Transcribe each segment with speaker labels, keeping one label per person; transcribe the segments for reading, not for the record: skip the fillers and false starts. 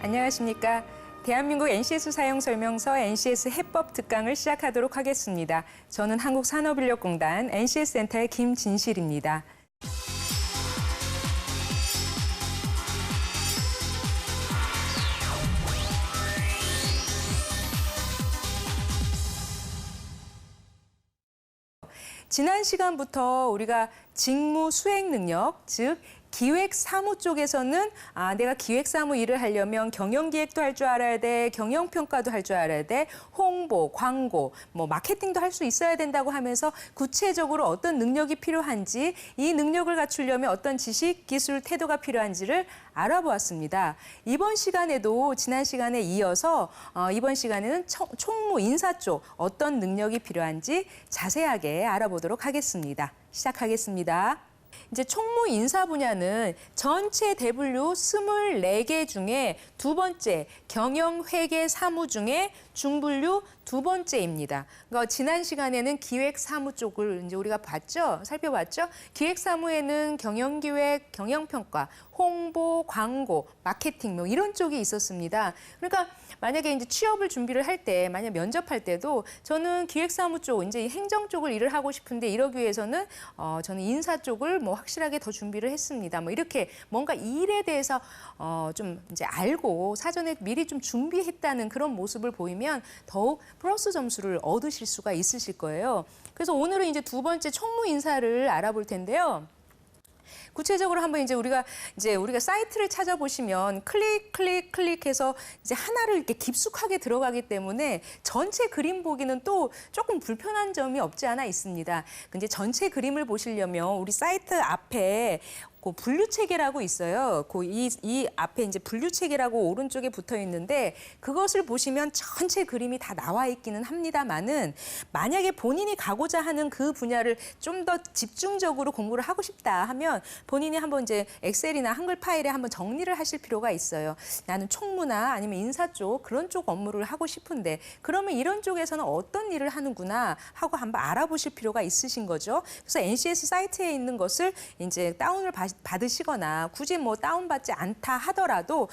Speaker 1: 안녕하십니까. 대한민국 NCS 사용설명서 NCS 해법 특강을 시작하도록 하겠습니다. 저는 한국산업인력공단 NCS 센터의 김진실입니다. 지난 시간부터 우리가 직무 수행 능력, 즉 기획사무 쪽에서는 내가 기획사무 일을 하려면 경영기획도 할 줄 알아야 돼, 경영평가도 할 줄 알아야 돼, 홍보, 광고, 마케팅도 할 수 있어야 된다고 하면서 구체적으로 어떤 능력이 필요한지, 이 능력을 갖추려면 어떤 지식, 기술, 태도가 필요한지를 알아보았습니다. 이번 시간에도 지난 시간에 이어서 이번 시간에는 총무 인사 쪽 어떤 능력이 필요한지 자세하게 알아보도록 하겠습니다. 시작하겠습니다. 이제 총무 인사 분야는 전체 대분류 24개 중에 두 번째, 경영 회계 사무 중에 중분류 두 번째입니다. 그러니까 지난 시간에는 기획 사무 쪽을 이제 우리가 살펴봤죠. 기획 사무에는 경영기획, 경영평가, 홍보, 광고, 마케팅 이런 쪽이 있었습니다. 그러니까 만약에 이제 취업을 준비를 할 때, 만약 면접할 때도 저는 기획사무 쪽, 이제 행정 쪽을 일을 하고 싶은데 이러기 위해서는 저는 인사 쪽을 확실하게 더 준비를 했습니다. 이렇게 뭔가 일에 대해서 좀 이제 알고 사전에 미리 좀 준비했다는 그런 모습을 보이면 더욱 플러스 점수를 얻으실 수가 있으실 거예요. 그래서 오늘은 이제 두 번째 총무 인사를 알아볼 텐데요. 구체적으로 한번 우리가 사이트를 찾아보시면 클릭해서 이제 하나를 이렇게 깊숙하게 들어가기 때문에 전체 그림 보기는 또 조금 불편한 점이 없지 않아 있습니다. 근데 전체 그림을 보시려면 우리 사이트 앞에 그 분류 체계라고 있어요. 이 앞에 이제 분류 체계라고 오른쪽에 붙어 있는데 그것을 보시면 전체 그림이 다 나와 있기는 합니다만은 만약에 본인이 가고자 하는 그 분야를 좀 더 집중적으로 공부를 하고 싶다 하면 본인이 한번 이제 엑셀이나 한글 파일에 한번 정리를 하실 필요가 있어요. 나는 총무나 아니면 인사 쪽 그런 쪽 업무를 하고 싶은데 그러면 이런 쪽에서는 어떤 일을 하는구나 하고 한번 알아보실 필요가 있으신 거죠. 그래서 NCS 사이트에 있는 것을 이제 다운을 받으시거나 굳이 다운받지 않다 하더라도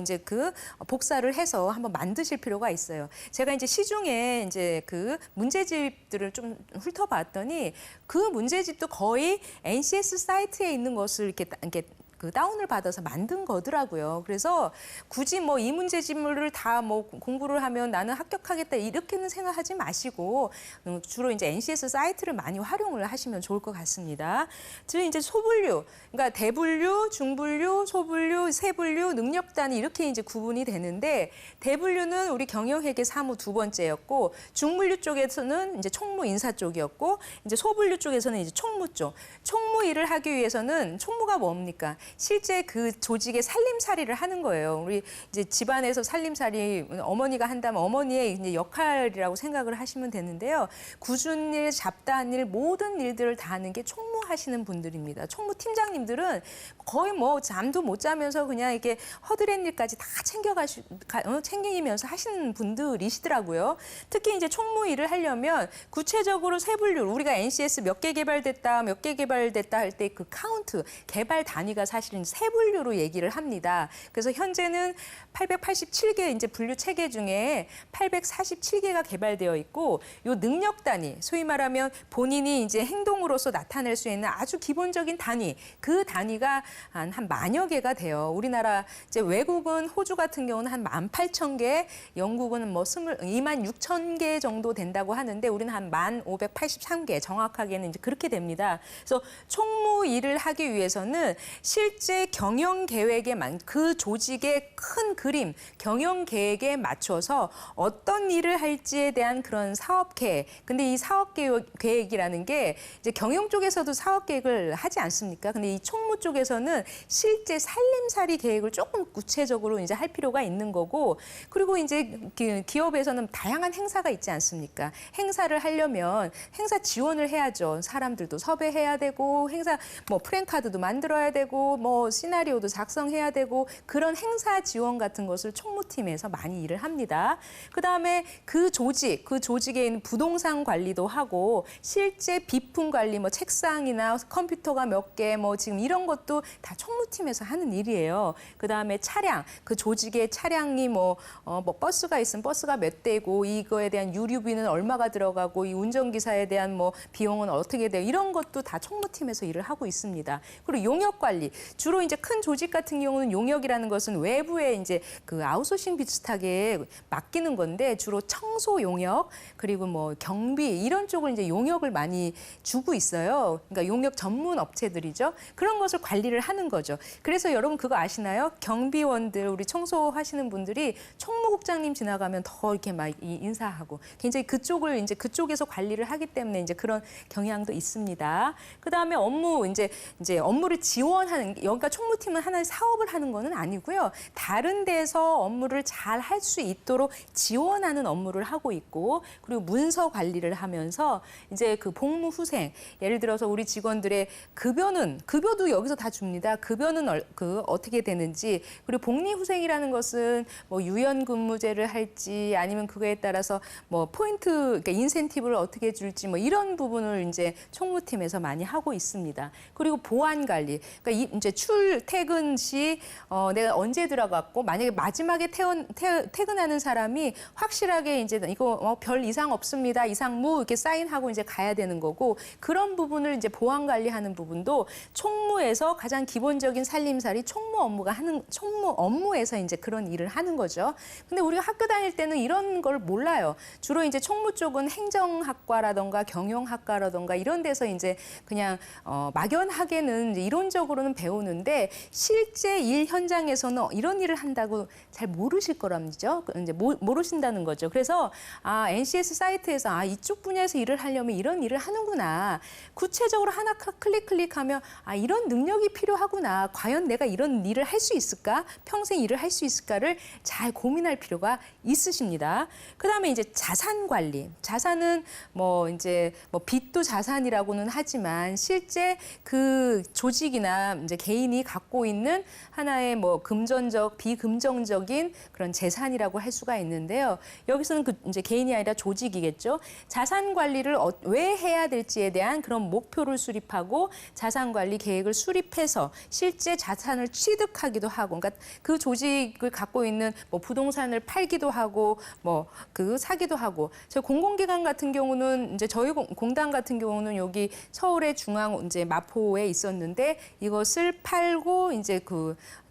Speaker 1: 이제 그 복사를 해서 한번 만드실 필요가 있어요. 제가 이제 시중에 이제 그 문제집들을 좀 훑어봤더니 그 문제집도 거의 NCS 사이트에 있는 것을 이렇게 그 다운을 받아서 만든 거더라고요. 그래서 굳이 이 문제집을 다 공부를 하면 나는 합격하겠다 이렇게는 생각하지 마시고 주로 이제 NCS 사이트를 많이 활용을 하시면 좋을 것 같습니다. 즉 이제 소분류, 그러니까 대분류, 중분류, 소분류, 세분류, 능력 단위 이렇게 이제 구분이 되는데 대분류는 우리 경영회계 사무 두 번째였고 중분류 쪽에서는 이제 총무 인사 쪽이었고 이제 소분류 쪽에서는 이제 총무 쪽. 총무 일을 하기 위해서는 총무가 뭡니까? 실제 그 조직의 살림살이를 하는 거예요. 우리 이제 집안에서 살림살이 어머니가 한다면 어머니의 이제 역할이라고 생각을 하시면 되는데요. 굳은 일, 잡다한 일, 모든 일들을 다 하는 게 총무하시는 분들입니다. 총무 팀장님들은 거의 잠도 못 자면서 그냥 이렇게 허드렛 일까지 다 챙기면서 하시는 분들이시더라고요. 특히 이제 총무 일을 하려면 구체적으로 세분류, 우리가 NCS 몇 개 개발됐다, 몇 개 개발됐다 할 때 그 카운트, 개발 단위가 사실은 세분류로 얘기를 합니다. 그래서 현재는 887개 이제 분류 체계 중에 847개가 개발되어 있고 요 능력 단위, 소위 말하면 본인이 이제 행동으로서 나타낼 수 있는 아주 기본적인 단위, 그 단위가 한 10,000여 개가 돼요. 우리나라 이제 외국은 호주 같은 경우는 한 18,000개, 영국은 26,000개 정도 된다고 하는데 우리는 한 1,583개, 정확하게는 이제 그렇게 됩니다. 그래서 총무 일을 하기 위해서는 실제 경영 계획에 그 조직의 큰 그림, 경영 계획에 맞춰서 어떤 일을 할지에 대한 그런 사업 계획. 근데 이 사업 계획이라는 게 이제 경영 쪽에서도 사업 계획을 하지 않습니까? 근데 이 총무 쪽에서는 실제 살림살이 계획을 조금 구체적으로 이제 할 필요가 있는 거고, 그리고 이제 기업에서는 다양한 행사가 있지 않습니까? 행사를 하려면 행사 지원을 해야죠. 사람들도 섭외해야 되고, 행사 프랜카드도 만들어야 되고, 되고 뭐 시나리오도 작성해야 되고 그런 행사 지원 같은 것을 총무팀에서 많이 일을 합니다. 그다음에 그 조직에 있는 부동산 관리도 하고 실제 비품 관리, 뭐 책상이나 컴퓨터가 몇 개, 뭐 지금 이런 것도 다 총무팀에서 하는 일이에요. 그다음에 차량, 그 조직의 차량이 뭐 버스가 있으면 버스가 몇 대고 이거에 대한 유류비는 얼마가 들어가고 이 운전기사에 대한 뭐 비용은 어떻게 돼요? 이런 것도 다 총무팀에서 일을 하고 있습니다. 그리고 용역 관리, 주로 이제 큰 조직 같은 경우는 용역이라는 것은 외부에 이제 그 아웃소싱 비슷하게 맡기는 건데 주로 청소 용역 그리고 뭐 경비 이런 쪽을 이제 용역을 많이 주고 있어요. 그러니까 용역 전문 업체들이죠. 그런 것을 관리를 하는 거죠. 그래서 여러분 그거 아시나요? 경비원들 우리 청소하시는 분들이 총무국장님 지나가면 더 이렇게 막 인사하고 굉장히 그쪽을 이제 그쪽에서 관리를 하기 때문에 이제 그런 경향도 있습니다. 그다음에 업무 이제 업무를 지원하는 여기가 총무팀은 하나의 사업을 하는 거는 아니고요. 다른 데서 업무를 잘 할 수 있도록 지원하는 업무를 하고 있고 그리고 문서 관리를 하면서 이제 그 복무 후생 예를 들어서 우리 직원들의 급여도 여기서 다 줍니다. 급여는 어떻게 되는지 그리고 복리 후생이라는 것은 뭐 유연근무제를 할지 아니면 그거에 따라서 뭐 포인트 그러니까 인센티브를 어떻게 줄지 뭐 이런 부분을 이제 총무팀에서 많이 하고 있습니다. 그리고 보안 관리 그러니까 이제 출퇴근 시 내가 언제 들어갔고 만약에 마지막에 퇴근하는 사람이 확실하게 이제 이거 별 이상 없습니다. 이상무 이렇게 사인하고 이제 가야 되는 거고 그런 부분을 이제 보안 관리하는 부분도 총무에서 가장 기본적인 살림살이 총무 업무에서 이제 그런 일을 하는 거죠. 근데 우리가 학교 다닐 때는 이런 걸 몰라요. 주로 이제 총무 쪽은 행정학과라던가 경영학과라던가 이런 데서 이제 그냥 막연하게는 이제 이론적으로는 배우는데 실제 일 현장에서는 이런 일을 한다고 잘 모르실 거랍니다. 이제 모르신다는 거죠. 그래서 NCS 사이트에서 이쪽 분야에서 일을 하려면 이런 일을 하는구나. 구체적으로 하나 클릭하면 이런 능력이 필요하구나. 과연 내가 이런 일을 할 수 있을까? 평생 일을 할 수 있을까를 잘 고민할 필요가 있으십니다. 그다음에 이제 자산 관리. 자산은 빚도 자산이라고는 하지만 실제 그 조직이나 이제 개인이 갖고 있는 하나의 뭐 금전적, 비금전적인 그런 재산이라고 할 수가 있는데요. 여기서는 이제 개인이 아니라 조직이겠죠. 자산 관리를 왜 해야 될지에 대한 그런 목표를 수립하고 자산 관리 계획을 수립해서 실제 자산을 취득하기도 하고, 그러니까 그 조직을 갖고 있는 뭐 부동산을 팔기도 하고, 사기도 하고. 저희 공공기관 같은 경우는 이제 저희 공단 같은 경우는 여기 서울의 중앙 이제 마포에 있었는데 이것을 팔고 이제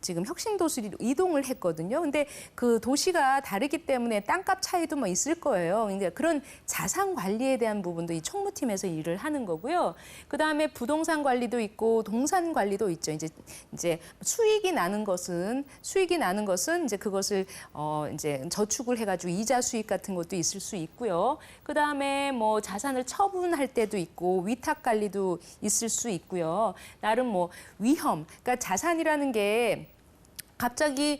Speaker 1: 지금 혁신도시로 이동을 했거든요. 근데 그 도시가 다르기 때문에 땅값 차이도 뭐 있을 거예요. 근데 그런 자산 관리에 대한 부분도 이 총무팀에서 일을 하는 거고요. 그다음에 부동산 관리도 있고 동산 관리도 있죠. 이제 수익이 나는 것은 이제 그것을 이제 저축을 해가지고 이자 수익 같은 것도 있을 수 있고요. 그다음에 뭐 자산을 처분할 때도 있고 위탁 관리도 있을 수 있고요. 나름 뭐 위험, 그러니까 자산이라는 게 갑자기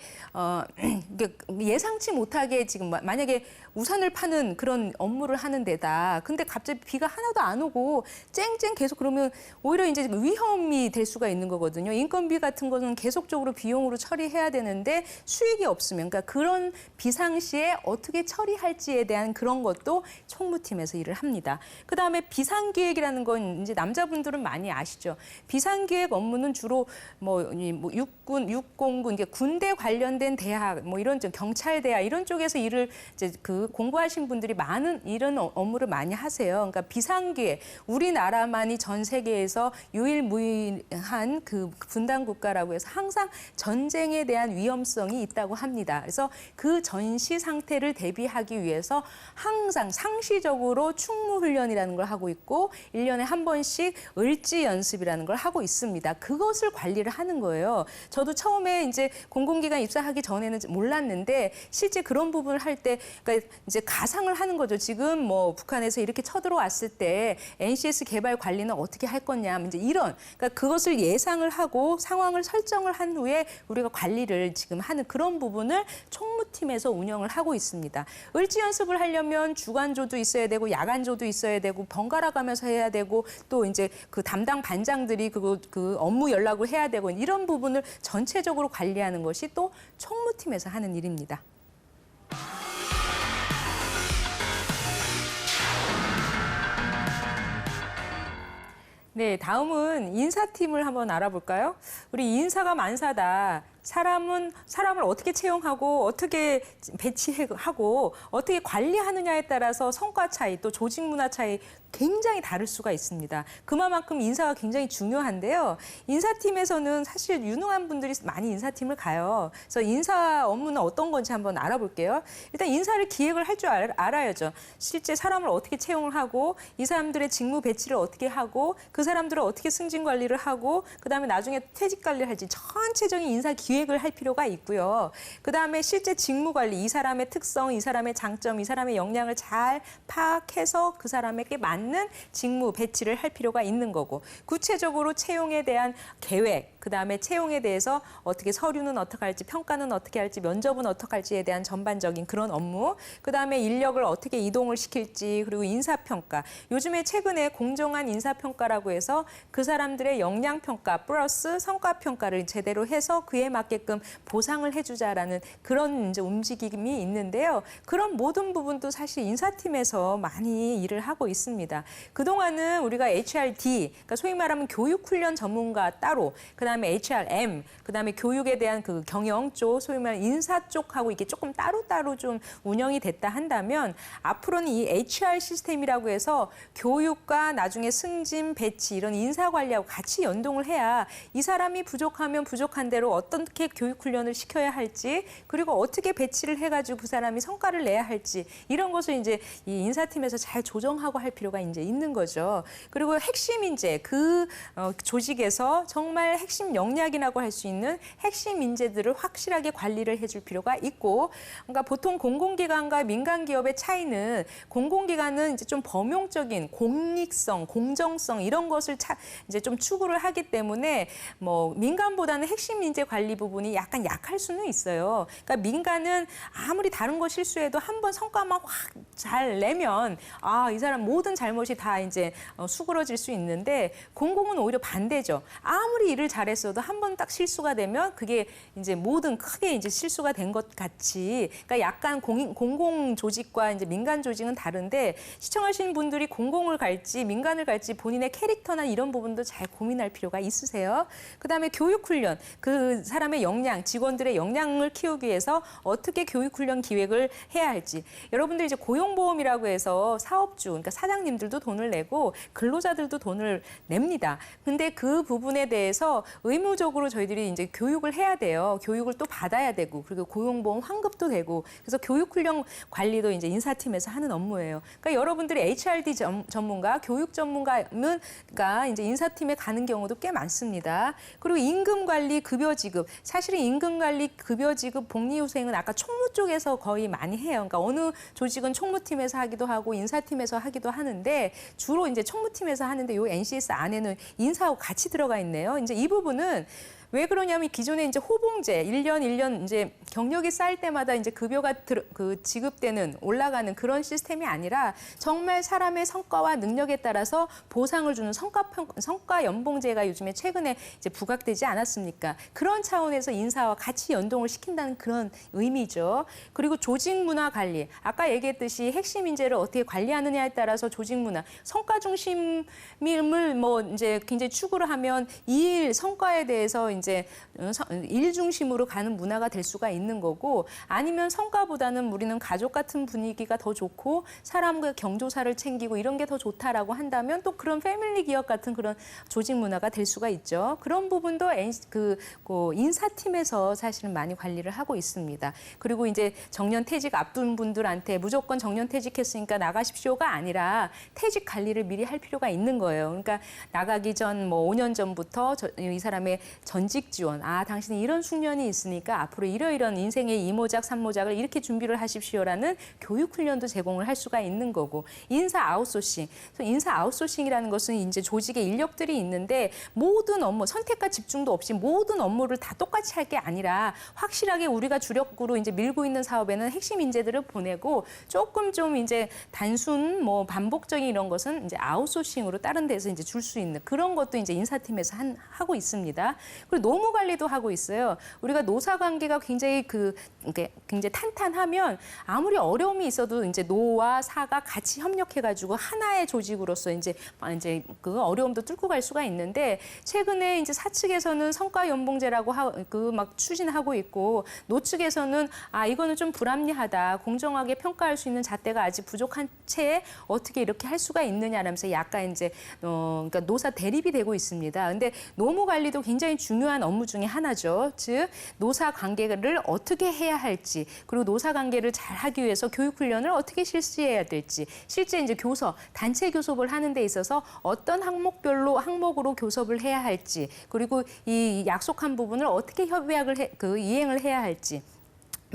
Speaker 1: 예상치 못하게 지금 만약에 우산을 파는 그런 업무를 하는 데다. 근데 갑자기 비가 하나도 안 오고 쨍쨍 계속 그러면 오히려 이제 위험이 될 수가 있는 거거든요. 인건비 같은 거는 계속적으로 비용으로 처리해야 되는데 수익이 없으면 그러니까 그런 비상시에 어떻게 처리할지에 대한 그런 것도 총무팀에서 일을 합니다. 그다음에 비상기획이라는 건 이제 남자분들은 많이 아시죠. 비상기획 업무는 주로 육군, 육공군, 이제 군대 관련된 대학, 이런 경찰대학 이런 쪽에서 일을 이제 공부하신 분들이 많은 이런 업무를 많이 하세요. 그러니까 비상기획, 우리나라만이 전 세계에서 유일무이한 그 분단 국가라고 해서 항상 전쟁에 대한 위험성이 있다고 합니다. 그래서 그 전시 상태를 대비하기 위해서 항상 상시적으로 충무훈련이라는 걸 하고 있고 1년에 한 번씩 을지 연습이라는 걸 하고 있습니다. 그것을 관리를 하는 거예요. 저도 처음에 이제 공공기관 입사하기 전에는 몰랐는데 실제 그런 부분을 할 때 그러니까 이제 가상을 하는 거죠. 지금 뭐 북한에서 이렇게 쳐들어왔을 때 NCS 개발 관리는 어떻게 할 거냐. 이제 이런 그러니까 그것을 예상을 하고 상황을 설정을 한 후에 우리가 관리를 지금 하는 그런 부분을 총무팀에서 운영을 하고 있습니다. 을지 연습을 하려면 주간조도 있어야 되고 야간조도 있어야 되고 번갈아 가면서 해야 되고 또 이제 그 담당 반장들이 그 업무 연락을 해야 되고 이런 부분을 전체적으로 관리하는 것이 또 총무팀에서 하는 일입니다. 네, 다음은 인사팀을 한번 알아볼까요? 우리 인사가 만사다. 사람을 어떻게 채용하고 어떻게 배치하고 어떻게 관리하느냐에 따라서 성과 차이 또 조직 문화 차이 굉장히 다를 수가 있습니다. 그만큼 인사가 굉장히 중요한데요. 인사팀에서는 사실 유능한 분들이 많이 인사팀을 가요. 그래서 인사 업무는 어떤 건지 한번 알아볼게요. 일단 인사를 기획을 할 줄 알아야죠. 실제 사람을 어떻게 채용을 하고 이 사람들의 직무 배치를 어떻게 하고 그 사람들을 어떻게 승진 관리를 하고 그다음에 나중에 퇴직 관리를 할지 전체적인 인사 기획을 할 필요가 있고요. 그다음에 실제 직무 관리, 이 사람의 특성, 이 사람의 장점, 이 사람의 역량을 잘 파악해서 그 사람에게 맞는 직무 배치를 할 필요가 있는 거고 구체적으로 채용에 대한 계획, 그다음에 채용에 대해서 어떻게 서류는 어떻게 할지, 평가는 어떻게 할지, 면접은 어떻게 할지에 대한 전반적인 그런 업무, 그다음에 인력을 어떻게 이동을 시킬지, 그리고 인사평가. 요즘에 최근에 공정한 인사평가라고 해서 그 사람들의 역량평가 플러스 성과평가를 제대로 해서 그에 맞게끔 보상을 해주자라는 그런 이제 움직임이 있는데요. 그런 모든 부분도 사실 인사팀에서 많이 일을 하고 있습니다. 그동안은 우리가 HRD, 그러니까 소위 말하면 교육훈련 전문가 따로, 그다음에 HRM, 그다음에 교육에 대한 그 경영 쪽, 소위 말하는 인사 쪽하고 이게 조금 따로따로 좀 운영이 됐다 한다면 앞으로는 이 HR 시스템이라고 해서 교육과 나중에 승진, 배치 이런 인사 관리하고 같이 연동을 해야 이 사람이 부족하면 부족한 대로 어떻게 교육훈련을 시켜야 할지 그리고 어떻게 배치를 해가지고 그 사람이 성과를 내야 할지 이런 것을 이제 이 인사팀에서 잘 조정하고 할 필요가 이제 있는 거죠. 그리고 핵심 인재, 그 조직에서 정말 핵심 역량이라고 할 수 있는 핵심 인재들을 확실하게 관리를 해줄 필요가 있고, 그러니까 보통 공공기관과 민간기업의 차이는 공공기관은 이제 좀 범용적인 공익성, 공정성 이런 것을 이제 좀 추구를 하기 때문에 뭐 민간보다는 핵심 인재 관리 부분이 약간 약할 수는 있어요. 그러니까 민간은 아무리 다른 거 실수해도 한 번 성과만 확 잘 내면 이 사람 모든 잘못이 다 이제 수그러질 수 있는데 공공은 오히려 반대죠. 아무리 일을 잘했어도 한 번 딱 실수가 되면 그게 이제 모든 크게 이제 실수가 된 것 같이 그러니까 약간 공공 조직과 이제 민간 조직은 다른데 시청하시는 분들이 공공을 갈지 민간을 갈지 본인의 캐릭터나 이런 부분도 잘 고민할 필요가 있으세요. 그다음에 교육훈련, 그 사람의 역량, 직원들의 역량을 키우기 위해서 어떻게 교육훈련 기획을 해야 할지. 여러분들 이제 고용보험이라고 해서 사업주, 그러니까 사장님들도 돈을 내고 근로자들도 돈을 냅니다. 근데 그 부분에 대해서 의무적으로 저희들이 이제 교육을 해야 돼요. 교육을 또 받아야 되고 그리고 고용보험 환급도 되고 그래서 교육훈련 관리도 이제 인사팀에서 하는 업무예요. 그러니까 여러분들이 HRD 전문가, 교육 전문가는 그러니까 이제 인사팀에 가는 경우도 꽤 많습니다. 그리고 임금 관리, 급여 지급. 사실은 임금 관리, 급여 지급, 복리후생은 아까 총무 쪽에서 거의 많이 해요. 그러니까 어느 조직은 총무팀에서 하기도 하고 인사팀에서 하기도 하는데 주로 이제 총무팀에서 하는데 요 NCS 안에는 인사하고 같이 들어가 있네요. 이제 이 부분은 왜 그러냐면 기존에 이제 호봉제 1년 이제 경력이 쌓일 때마다 이제 급여가 지급되는 올라가는 그런 시스템이 아니라 정말 사람의 성과와 능력에 따라서 보상을 주는 성과 연봉제가 요즘에 최근에 이제 부각되지 않았습니까? 그런 차원에서 인사와 같이 연동을 시킨다는 그런 의미죠. 그리고 조직 문화 관리. 아까 얘기했듯이 핵심 인재를 어떻게 관리하느냐에 따라서 조직 문화, 성과 중심을 뭐 이제 굉장히 추구를 하면 일 성과에 대해서 이제 일 중심으로 가는 문화가 될 수가 있는 거고 아니면 성과보다는 우리는 가족 같은 분위기가 더 좋고 사람과 경조사를 챙기고 이런 게 더 좋다라고 한다면 또 그런 패밀리 기업 같은 그런 조직 문화가 될 수가 있죠. 그런 부분도 인사팀에서 사실은 많이 관리를 하고 있습니다. 그리고 이제 정년 퇴직 앞둔 분들한테 무조건 정년 퇴직했으니까 나가십시오가 아니라 퇴직 관리를 미리 할 필요가 있는 거예요. 그러니까 나가기 전 뭐 5년 전부터 이 사람의 전 조직 지원. 아, 당신이 이런 숙련이 있으니까 앞으로 이러이런 인생의 2모작, 3모작을 이렇게 준비를 하십시오라는 교육 훈련도 제공을 할 수가 있는 거고. 인사 아웃소싱. 그래서 인사 아웃소싱이라는 것은 이제 조직의 인력들이 있는데 모든 업무, 선택과 집중도 없이 모든 업무를 다 똑같이 할 게 아니라 확실하게 우리가 주력으로 이제 밀고 있는 사업에는 핵심 인재들을 보내고 조금 좀 이제 단순 뭐 반복적인 이런 것은 이제 아웃소싱으로 다른 데서 이제 줄 수 있는 그런 것도 이제 인사팀에서 하고 있습니다. 그리고 노무 관리도 하고 있어요. 우리가 노사 관계가 굉장히 굉장히 탄탄하면 아무리 어려움이 있어도 이제 노와 사가 같이 협력해가지고 하나의 조직으로서 이제 그 어려움도 뚫고 갈 수가 있는데 최근에 이제 사측에서는 성과 연봉제라고 막 추진하고 있고 노 측에서는 아 이거는 좀 불합리하다 공정하게 평가할 수 있는 잣대가 아직 부족한 채 어떻게 이렇게 할 수가 있느냐라면서 약간 이제 그러니까 노사 대립이 되고 있습니다. 근데 노무 관리도 굉장히 중요한 업무 중에 하나죠. 즉 노사 관계를 어떻게 해야 할지 그리고 노사 관계를 잘 하기 위해서 교육 훈련을 어떻게 실시해야 될지 실제 이제 단체 교섭을 하는 데 있어서 어떤 항목으로 교섭을 해야 할지 그리고 이 약속한 부분을 어떻게 이행을 해야 할지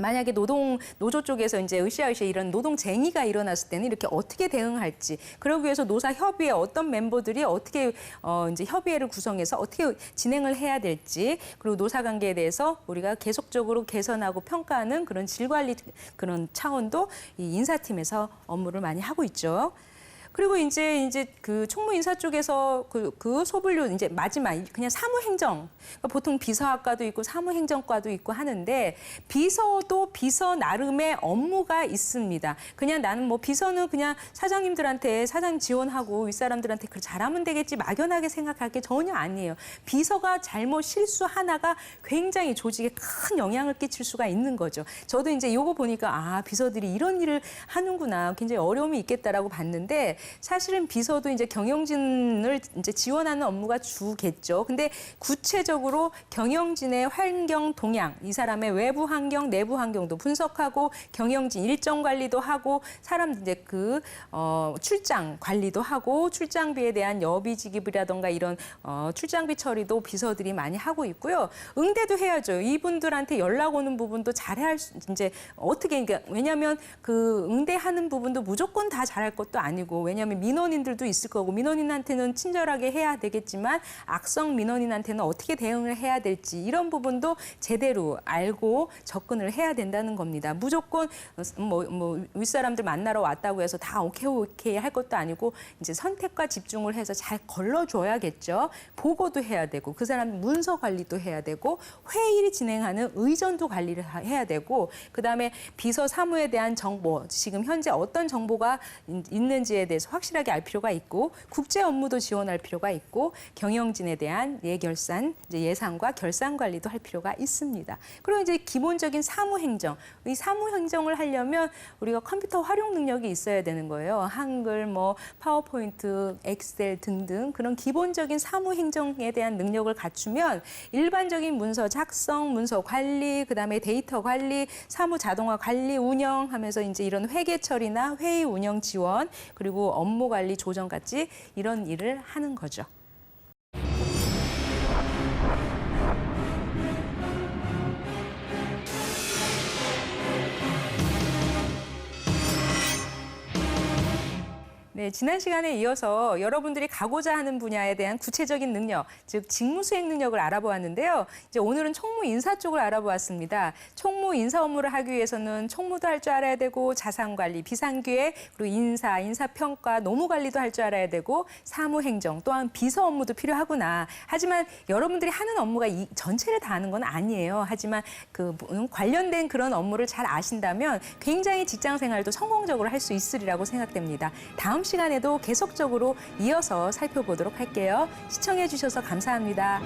Speaker 1: 만약에 노조 쪽에서 이제 으쌰으쌰 이런 노동쟁의가 일어났을 때는 이렇게 어떻게 대응할지 그러기 위해서 노사 협의회 어떤 멤버들이 어떻게 이제 협의회를 구성해서 어떻게 진행을 해야 될지 그리고 노사 관계에 대해서 우리가 계속적으로 개선하고 평가하는 그런 질관리 그런 차원도 이 인사팀에서 업무를 많이 하고 있죠. 그리고 이제 그 총무 인사 쪽에서 그 소불류 이제 마지막 그냥 사무행정 그러니까 보통 비서학과도 있고 사무행정과도 있고 하는데 비서도 비서 나름의 업무가 있습니다. 그냥 나는 뭐 비서는 그냥 사장님들한테 사장 지원하고 윗사람들한테 그걸 잘하면 되겠지 막연하게 생각할 게 전혀 아니에요. 비서가 잘못 실수 하나가 굉장히 조직에 큰 영향을 끼칠 수가 있는 거죠. 저도 이제 요거 보니까 아 비서들이 이런 일을 하는구나 굉장히 어려움이 있겠다라고 봤는데. 사실은 비서도 이제 경영진을 이제 지원하는 업무가 주겠죠. 근데 구체적으로 경영진의 환경 동향, 이 사람의 외부 환경, 내부 환경도 분석하고 경영진 일정 관리도 하고 사람 이제 출장 관리도 하고 출장비에 대한 여비 지급이라던가 이런 출장비 처리도 비서들이 많이 하고 있고요. 응대도 해야죠. 이분들한테 연락 오는 부분도 이제 어떻게 그러니까 왜냐하면 그 응대하는 부분도 무조건 다 잘할 것도 아니고 왜냐하면 민원인들도 있을 거고 민원인한테는 친절하게 해야 되겠지만 악성 민원인한테는 어떻게 대응을 해야 될지 이런 부분도 제대로 알고 접근을 해야 된다는 겁니다. 무조건 뭐 윗사람들 만나러 왔다고 해서 다 오케이 할 것도 아니고 이제 선택과 집중을 해서 잘 걸러줘야겠죠. 보고도 해야 되고 그 사람 문서 관리도 해야 되고 회의를 진행하는 의전도 관리를 해야 되고 그다음에 비서 사무에 대한 정보 지금 현재 어떤 정보가 있는지에 대해서 확실하게 알 필요가 있고 국제 업무도 지원할 필요가 있고 경영진에 대한 예결산, 이제 예산과 결산 관리도 할 필요가 있습니다. 그리고 이제 기본적인 사무행정, 이 사무행정을 하려면 우리가 컴퓨터 활용 능력이 있어야 되는 거예요. 한글, 뭐 파워포인트, 엑셀 등등 그런 기본적인 사무행정에 대한 능력을 갖추면 일반적인 문서 작성, 문서 관리, 그다음에 데이터 관리, 사무 자동화 관리 운영하면서 이제 이런 회계 처리나 회의 운영 지원 그리고 업무 관리 조정 같이 이런 일을 하는 거죠. 네, 지난 시간에 이어서 여러분들이 가고자 하는 분야에 대한 구체적인 능력, 즉 직무 수행 능력을 알아보았는데요. 이제 오늘은 총무 인사 쪽을 알아보았습니다. 총무 인사 업무를 하기 위해서는 총무도 할 줄 알아야 되고 자산관리, 비상기획, 그리고 인사평가, 노무관리도 할 줄 알아야 되고 사무행정, 또한 비서 업무도 필요하구나. 하지만 여러분들이 하는 업무가 이 전체를 다 하는 건 아니에요. 하지만 그 관련된 그런 업무를 잘 아신다면 굉장히 직장 생활도 성공적으로 할 수 있으리라고 생각됩니다. 다음 시간에도 계속적으로 이어서 살펴보도록 할게요. 시청해 주셔서 감사합니다.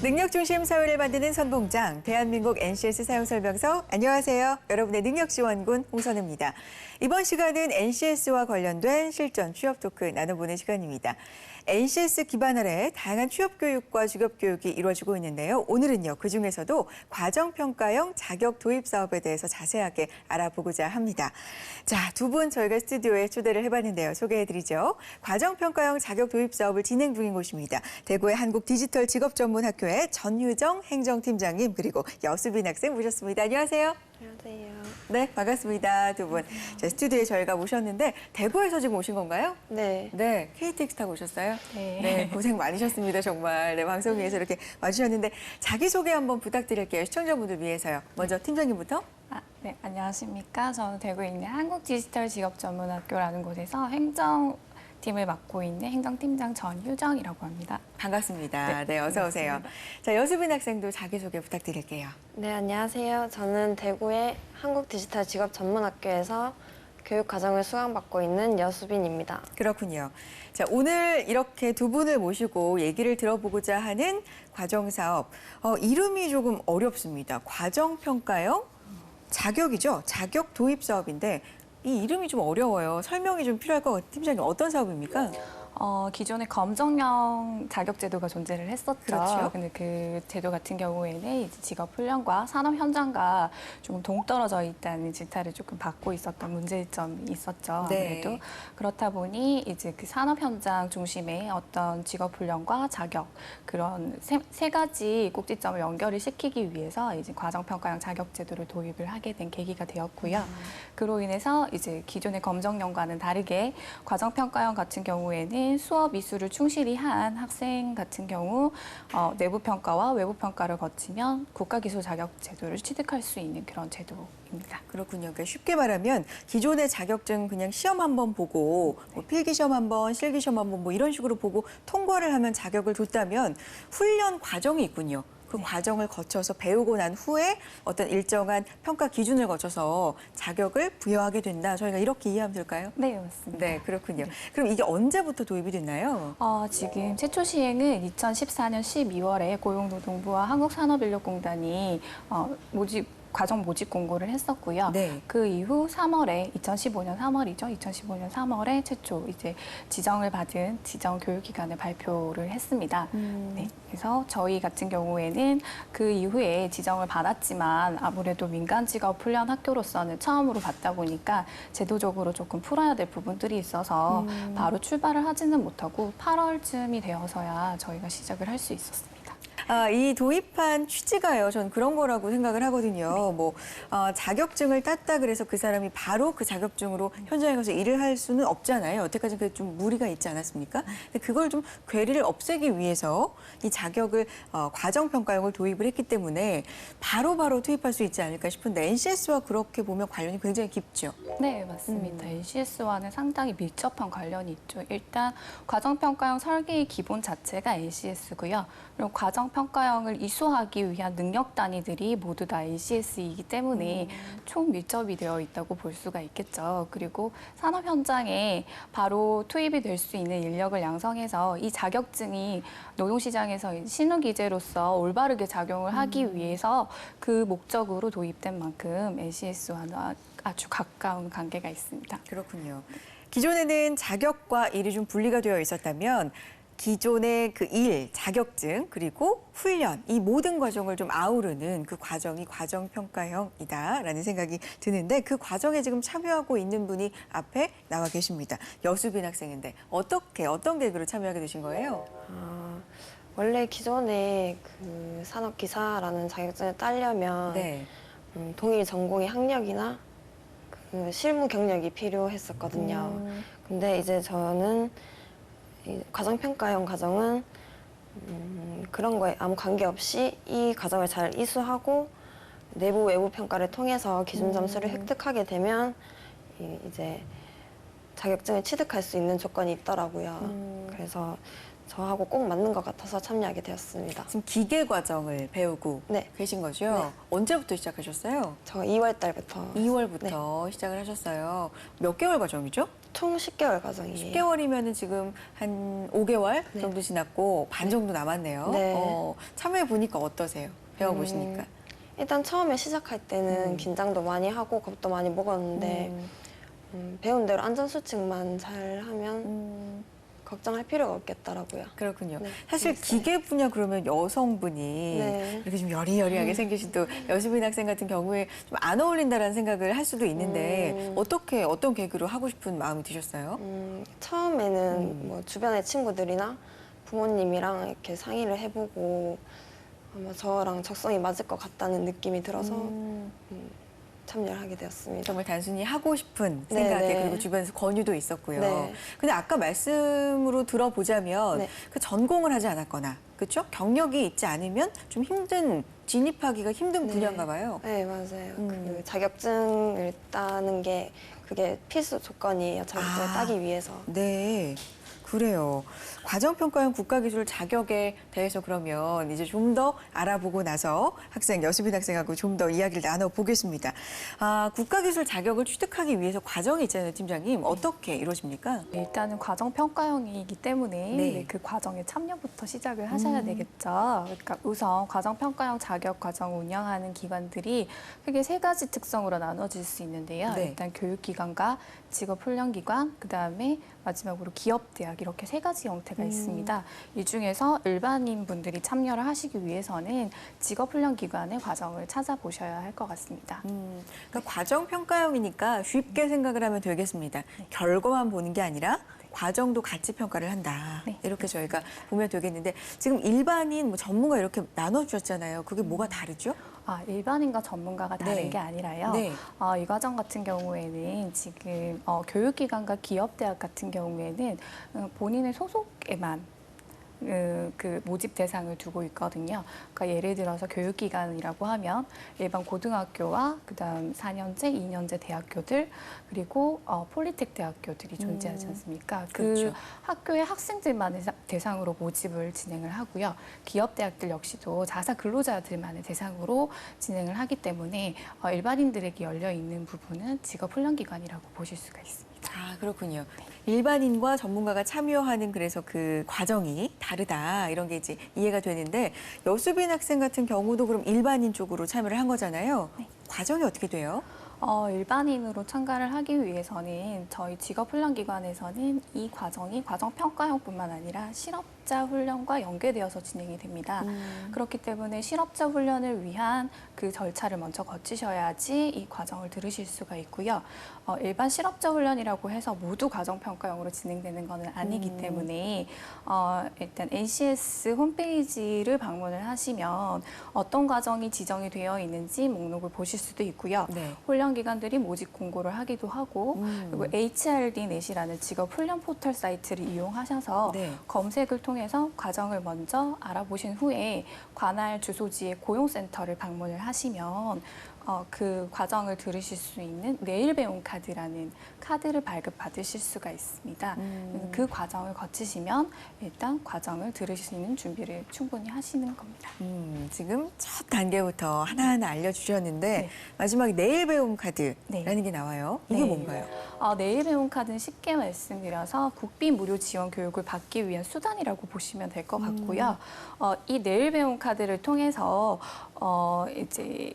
Speaker 2: 능력중심 사회를 만드는 선봉장, 대한민국 NCS 사용설명서. 안녕하세요. 여러분의 능력지원군 홍선우입니다. 이번 시간은 NCS와 관련된 실전 취업 토크 나눠보는 시간입니다. NCS 기반 아래 다양한 취업교육과 직업교육이 이루어지고 있는데요. 오늘은요, 그중에서도 과정평가형 자격 도입 사업에 대해서 자세하게 알아보고자 합니다. 자, 두 분 저희가 스튜디오에 초대를 해봤는데요. 소개해드리죠. 과정평가형 자격 도입 사업을 진행 중인 곳입니다. 대구의 한국디지털직업전문학교의 전유정 행정팀장님, 그리고 여수빈 학생 모셨습니다. 안녕하세요.
Speaker 3: 안녕하세요.
Speaker 2: 네, 반갑습니다. 두 분. 자, 스튜디오에 저희가 모셨는데 대구에서 지금 오신 건가요?
Speaker 3: 네.
Speaker 2: 네, KTX 타고 오셨어요?
Speaker 3: 네.
Speaker 2: 고생 많으셨습니다, 정말. 네, 방송 위해서 이렇게 와주셨는데 자기소개 한번 부탁드릴게요. 시청자분들 위해서요. 먼저 팀장님부터.
Speaker 4: 네, 안녕하십니까. 저는 대구에 있는 한국디지털직업전문학교라는 곳에서 행정팀을 맡고 있는 행정팀장 전유정이라고 합니다.
Speaker 2: 반갑습니다. 네, 어서 오세요. 자, 여수빈 학생도 자기소개 부탁드릴게요.
Speaker 3: 네, 안녕하세요. 저는 대구의 한국디지털직업전문학교에서 교육과정을 수강받고 있는 여수빈입니다.
Speaker 2: 그렇군요. 자, 오늘 이렇게 두 분을 모시고 얘기를 들어보고자 하는 과정사업. 이름이 조금 어렵습니다. 과정평가형 자격이죠. 자격 도입 사업인데 이 이름이 좀 어려워요. 설명이 좀 필요할 것 같아요. 팀장님, 어떤 사업입니까?
Speaker 4: 기존에 검정형 자격 제도가 존재를 했었죠.
Speaker 2: 그렇죠.
Speaker 4: 근데 그 제도 같은 경우에는 이제 직업 훈련과 산업 현장과 좀 동떨어져 있다는 질타를 조금 받고 있었던 문제점이 있었죠.
Speaker 2: 네.
Speaker 4: 아무래도 그렇다 보니 이제 그 산업 현장 중심의 어떤 직업 훈련과 자격 그런 세 가지 꼭지점을 연결을 시키기 위해서 이제 과정평가형 자격 제도를 도입을 하게 된 계기가 되었고요. 그로 인해서 이제 기존의 검정형과는 다르게 과정평가형 같은 경우에는 수업 이수를 충실히 한 학생 같은 경우 내부 평가와 외부 평가를 거치면 국가기술 자격 제도를 취득할 수 있는 그런 제도입니다.
Speaker 2: 그렇군요. 그러니까 쉽게 말하면 기존의 자격증 그냥 시험 한번 보고 뭐 필기 시험 한번, 실기 시험 한번 뭐 이런 식으로 보고 통과를 하면 자격을 줬다면 훈련 과정이 있군요. 그 과정을 거쳐서 배우고 난 후에 어떤 일정한 평가 기준을 거쳐서 자격을 부여하게 된다. 저희가 이렇게 이해하면 될까요?
Speaker 4: 네, 맞습니다.
Speaker 2: 네, 그렇군요. 그럼 이게 언제부터 도입이 됐나요?
Speaker 4: 지금 최초 시행은 2014년 12월에 고용노동부와 한국산업인력공단이 과정 모집 공고를 했었고요.
Speaker 2: 네.
Speaker 4: 그 이후 3월에 2015년 3월이죠. 2015년 3월에 최초 이제 지정을 받은 지정 교육기관을 발표를 했습니다. 네. 그래서 저희 같은 경우에는 그 이후에 지정을 받았지만 아무래도 민간 직업 훈련 학교로서는 처음으로 받다 보니까 제도적으로 조금 풀어야 될 부분들이 있어서 바로 출발을 하지는 못하고 8월쯤이 되어서야 저희가 시작을 할 수 있었습니다.
Speaker 2: 이 도입한 취지가요. 전 그런 거라고 생각을 하거든요. 뭐 자격증을 땄다 그래서 그 사람이 바로 그 자격증으로 현장에 가서 일을 할 수는 없잖아요. 여태까지 그 좀 무리가 있지 않았습니까? 근데 그걸 좀 괴리를 없애기 위해서 이 자격을 과정평가형을 도입을 했기 때문에 바로바로 투입할 수 있지 않을까 싶은데 NCS와 그렇게 보면 관련이 굉장히 깊죠.
Speaker 4: 네, 맞습니다. NCS와는 상당히 밀접한 관련이 있죠. 일단 과정평가형 설계의 기본 자체가 NCS고요. 그리고 과정평가형을 이수하기 위한 능력 단위들이 모두 다 NCS이기 때문에 총밀접이 되어 있다고 볼 수가 있겠죠. 그리고 산업 현장에 바로 투입이 될 수 있는 인력을 양성해서 이 자격증이 노동시장에서 신규기재로서 올바르게 작용을 하기 위해서 그 목적으로 도입된 만큼 NCS와는 아주 가까운 관계가 있습니다.
Speaker 2: 그렇군요. 기존에는 자격과 일이 좀 분리가 되어 있었다면 기존의 그 일, 자격증, 그리고 훈련, 이 모든 과정을 좀 아우르는 그 과정이 과정평가형이다라는 생각이 드는데 그 과정에 지금 참여하고 있는 분이 앞에 나와 계십니다. 여수빈 학생인데 어떤 계기로 참여하게 되신 거예요?
Speaker 3: 원래 기존에 그 산업기사라는 자격증을 따려면
Speaker 2: 네.
Speaker 3: 동일 전공의 학력이나 그 실무 경력이 필요했었거든요. 근데 이제 저는 이 과정평가형 과정은 그런 거에 아무 관계없이 이 과정을 잘 이수하고 내부 외부 평가를 통해서 기준 점수를 획득하게 되면 이제 자격증을 취득할 수 있는 조건이 있더라고요. 그래서 저하고 꼭 맞는 것 같아서 참여하게 되었습니다.
Speaker 2: 지금 기계 과정을 배우고
Speaker 3: 네.
Speaker 2: 계신 거죠?
Speaker 3: 네.
Speaker 2: 언제부터 시작하셨어요?
Speaker 3: 저 2월 달부터
Speaker 2: 2월부터 시작을 하셨어요. 몇 개월 과정이죠?
Speaker 3: 총 10개월 과정이에요.
Speaker 2: 10개월이면 지금 한 5개월
Speaker 3: 네.
Speaker 2: 정도 지났고 반 정도 남았네요.
Speaker 3: 네.
Speaker 2: 참여해 보니까 어떠세요? 배워보시니까.
Speaker 3: 일단 처음에 시작할 때는
Speaker 2: 음.
Speaker 3: 긴장도 많이 하고 겁도 많이 먹었는데 배운 대로 안전수칙만 잘 하면
Speaker 2: 음,
Speaker 3: 걱정할 필요가 없겠더라고요.
Speaker 2: 그렇군요.
Speaker 3: 네,
Speaker 2: 사실
Speaker 3: 재밌어요.
Speaker 2: 기계 분야 그러면 여성분이
Speaker 3: 네.
Speaker 2: 이렇게 좀 여리여리하게 생기신 또 여수빈 학생 같은 경우에 좀 안 어울린다라는 생각을 할 수도 있는데 어떤 계기로 하고 싶은 마음이 드셨어요?
Speaker 3: 처음에는 뭐 주변의 친구들이나 부모님이랑 이렇게 상의를 해보고 아마 저랑 적성이 맞을 것 같다는 느낌이 들어서 참여를 하게 되었습니다.
Speaker 2: 정말 단순히 하고 싶은
Speaker 3: 네,
Speaker 2: 생각에
Speaker 3: 네.
Speaker 2: 그리고 주변에서 권유도 있었고요.
Speaker 3: 네.
Speaker 2: 근데 아까 말씀으로 들어보자면
Speaker 3: 네.
Speaker 2: 그 전공을 하지 않았거나 그렇죠? 경력이 있지 않으면 좀 진입하기가 힘든 분야인가 봐요.
Speaker 3: 네, 맞아요. 그 자격증을 따는 게 그게 필수 조건이에요. 자격증을
Speaker 2: 아.
Speaker 3: 따기 위해서.
Speaker 2: 네. 그래요. 과정평가원 국가기술 자격에 대해서 그러면 이제 좀 더 알아보고 나서 여수빈 학생하고 좀 더 이야기를 나눠보겠습니다. 국가기술 자격을 취득하기 위해서 과정이 있잖아요, 팀장님. 어떻게 이루어집니까?
Speaker 4: 일단은 과정 평가형이기 때문에
Speaker 2: 네.
Speaker 4: 네, 그 과정에 참여부터 시작을 하셔야 되겠죠. 그러니까 우선 과정 평가형 자격 과정 운영하는 기관들이 크게 세 가지 특성으로 나눠질 수 있는데요.
Speaker 2: 네.
Speaker 4: 일단 교육기관과 직업훈련기관, 그다음에 마지막으로 기업대학 이렇게 세 가지 형태가 있습니다. 이 중에서 일반인 분들이 참여를 하시기 위해서는 직업훈련기관의 과정을 찾아보셔야 할 것 같습니다.
Speaker 2: 그러니까 과정평가형이니까 쉽게 생각을 하면 되겠습니다. 결과만 보는 게 아니라 과정도 같이 평가를 한다.
Speaker 4: 네.
Speaker 2: 이렇게 저희가 보면 되겠는데 지금 일반인, 전문가 이렇게 나눠주셨잖아요. 그게 뭐가 다르죠?
Speaker 4: 일반인과 전문가가 다른
Speaker 2: 네.
Speaker 4: 게 아니라요.
Speaker 2: 네.
Speaker 4: 이 과정 같은 경우에는 지금 교육기관과 기업대학 같은 경우에는 본인의 소속에만 그 모집 대상을 두고 있거든요. 그러니까 예를 들어서 교육기관이라고 하면 일반 고등학교와 그다음 4년제, 2년제 대학교들 그리고 폴리텍 대학교들이 존재하지 않습니까?
Speaker 2: 그렇죠.
Speaker 4: 그 학교의 학생들만을 대상으로 모집을 진행을 하고요. 기업대학들 역시도 자사 근로자들만을 대상으로 진행을 하기 때문에 일반인들에게 열려 있는 부분은 직업훈련기관이라고 보실 수가 있습니다.
Speaker 2: 그렇군요. 일반인과 전문가가 참여하는 그래서 그 과정이 다르다 이런 게 이제 이해가 되는데 여수빈 학생 같은 경우도 그럼 일반인 쪽으로 참여를 한 거잖아요.
Speaker 4: 네.
Speaker 2: 과정이 어떻게 돼요?
Speaker 4: 일반인으로 참가를 하기 위해서는 저희 직업훈련기관에서는 이 과정이 과정평가형뿐만 아니라 실업자 훈련과 연계되어서 진행이 됩니다. 그렇기 때문에 실업자 훈련을 위한 그 절차를 먼저 거치셔야지 이 과정을 들으실 수가 있고요. 일반 실업자 훈련이라고 해서 모두 과정평가형으로 진행되는 것은 아니기 때문에 일단 NCS 홈페이지를 방문을 하시면 어떤 과정이 지정이 되어 있는지 목록을 보실 수도 있고요.
Speaker 2: 네.
Speaker 4: 훈련기관들이 모집 공고를 하기도 하고 그리고 HRD넷이라는 직업 훈련 포털 사이트를 이용하셔서
Speaker 2: 네.
Speaker 4: 검색을 통해서 과정을 먼저 알아보신 후에 관할 주소지의 고용센터를 방문을 하시면 그 과정을 들으실 수 있는 내일 배움 카드라는 카드를 발급받으실 수가 있습니다. 그 과정을 거치시면 일단 과정을 들으실 수 있는 준비를 충분히 하시는 겁니다.
Speaker 2: 지금 첫 단계부터 하나하나 알려주셨는데
Speaker 4: 네.
Speaker 2: 마지막에 내일 배움 카드라는
Speaker 4: 네.
Speaker 2: 게 나와요. 이게
Speaker 4: 네.
Speaker 2: 뭔가요?
Speaker 4: 내일 배움 카드는 쉽게 말씀드려서 국비 무료 지원 교육을 받기 위한 수단이라고 보시면 될 것 같고요. 이 내일 배움 카드를 통해서 이제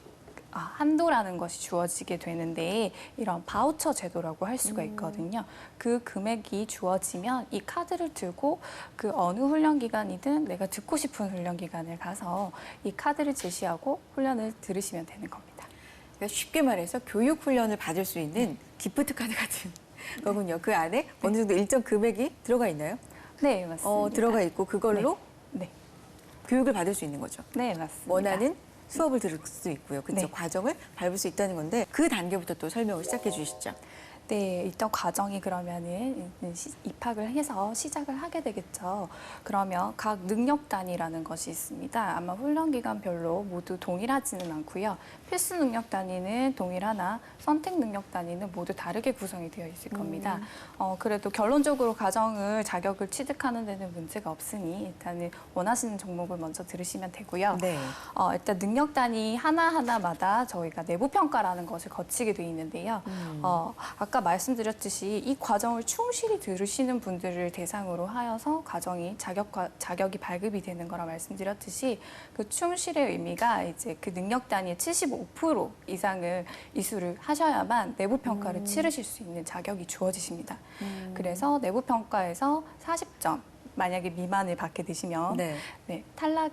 Speaker 4: 한도라는 것이 주어지게 되는데 이런 바우처 제도라고 할 수가 있거든요. 그 금액이 주어지면 이 카드를 들고 그 어느 훈련기관이든 내가 듣고 싶은 훈련기관을 가서 이 카드를 제시하고 훈련을 들으시면 되는 겁니다.
Speaker 2: 그러니까 쉽게 말해서 교육 훈련을 받을 수 있는 기프트 카드 같은 거군요. 그 안에 어느 정도 일정 금액이 들어가 있나요?
Speaker 4: 네, 맞습니다.
Speaker 2: 들어가 있고 그걸로
Speaker 4: 네,
Speaker 2: 교육을 받을 수 있는 거죠.
Speaker 4: 네, 맞습니다.
Speaker 2: 원하는 수업을 들을 수 있고요. 그렇죠.
Speaker 4: 네.
Speaker 2: 과정을 밟을 수 있다는 건데 그 단계부터 또 설명을 시작해 주시죠.
Speaker 4: 네, 일단 과정이 그러면은 입학을 해서 시작을 하게 되겠죠. 그러면 각 능력단이라는 것이 있습니다. 아마 훈련 기간별로 모두 동일하지는 않고요. 필수 능력 단위는 동일하나 선택 능력 단위는 모두 다르게 구성이 되어 있을 겁니다. 그래도 결론적으로 자격을 취득하는 데는 문제가 없으니 일단은 원하시는 종목을 먼저 들으시면 되고요.
Speaker 2: 네.
Speaker 4: 일단 능력 단위 하나하나마다 저희가 내부 평가라는 것을 거치게 돼 있는데요. 아까 말씀드렸듯이 이 과정을 충실히 들으시는 분들을 대상으로 하여서 자격이 발급이 되는 거라 말씀드렸듯이 그 충실의 의미가 이제 그 능력 단위의 75% 이상을 이수를 하셔야만 내부 평가를 치르실 수 있는 자격이 주어지십니다. 그래서 내부 평가에서 40점 만약에 미만을 받게 되시면
Speaker 2: 네.
Speaker 4: 탈락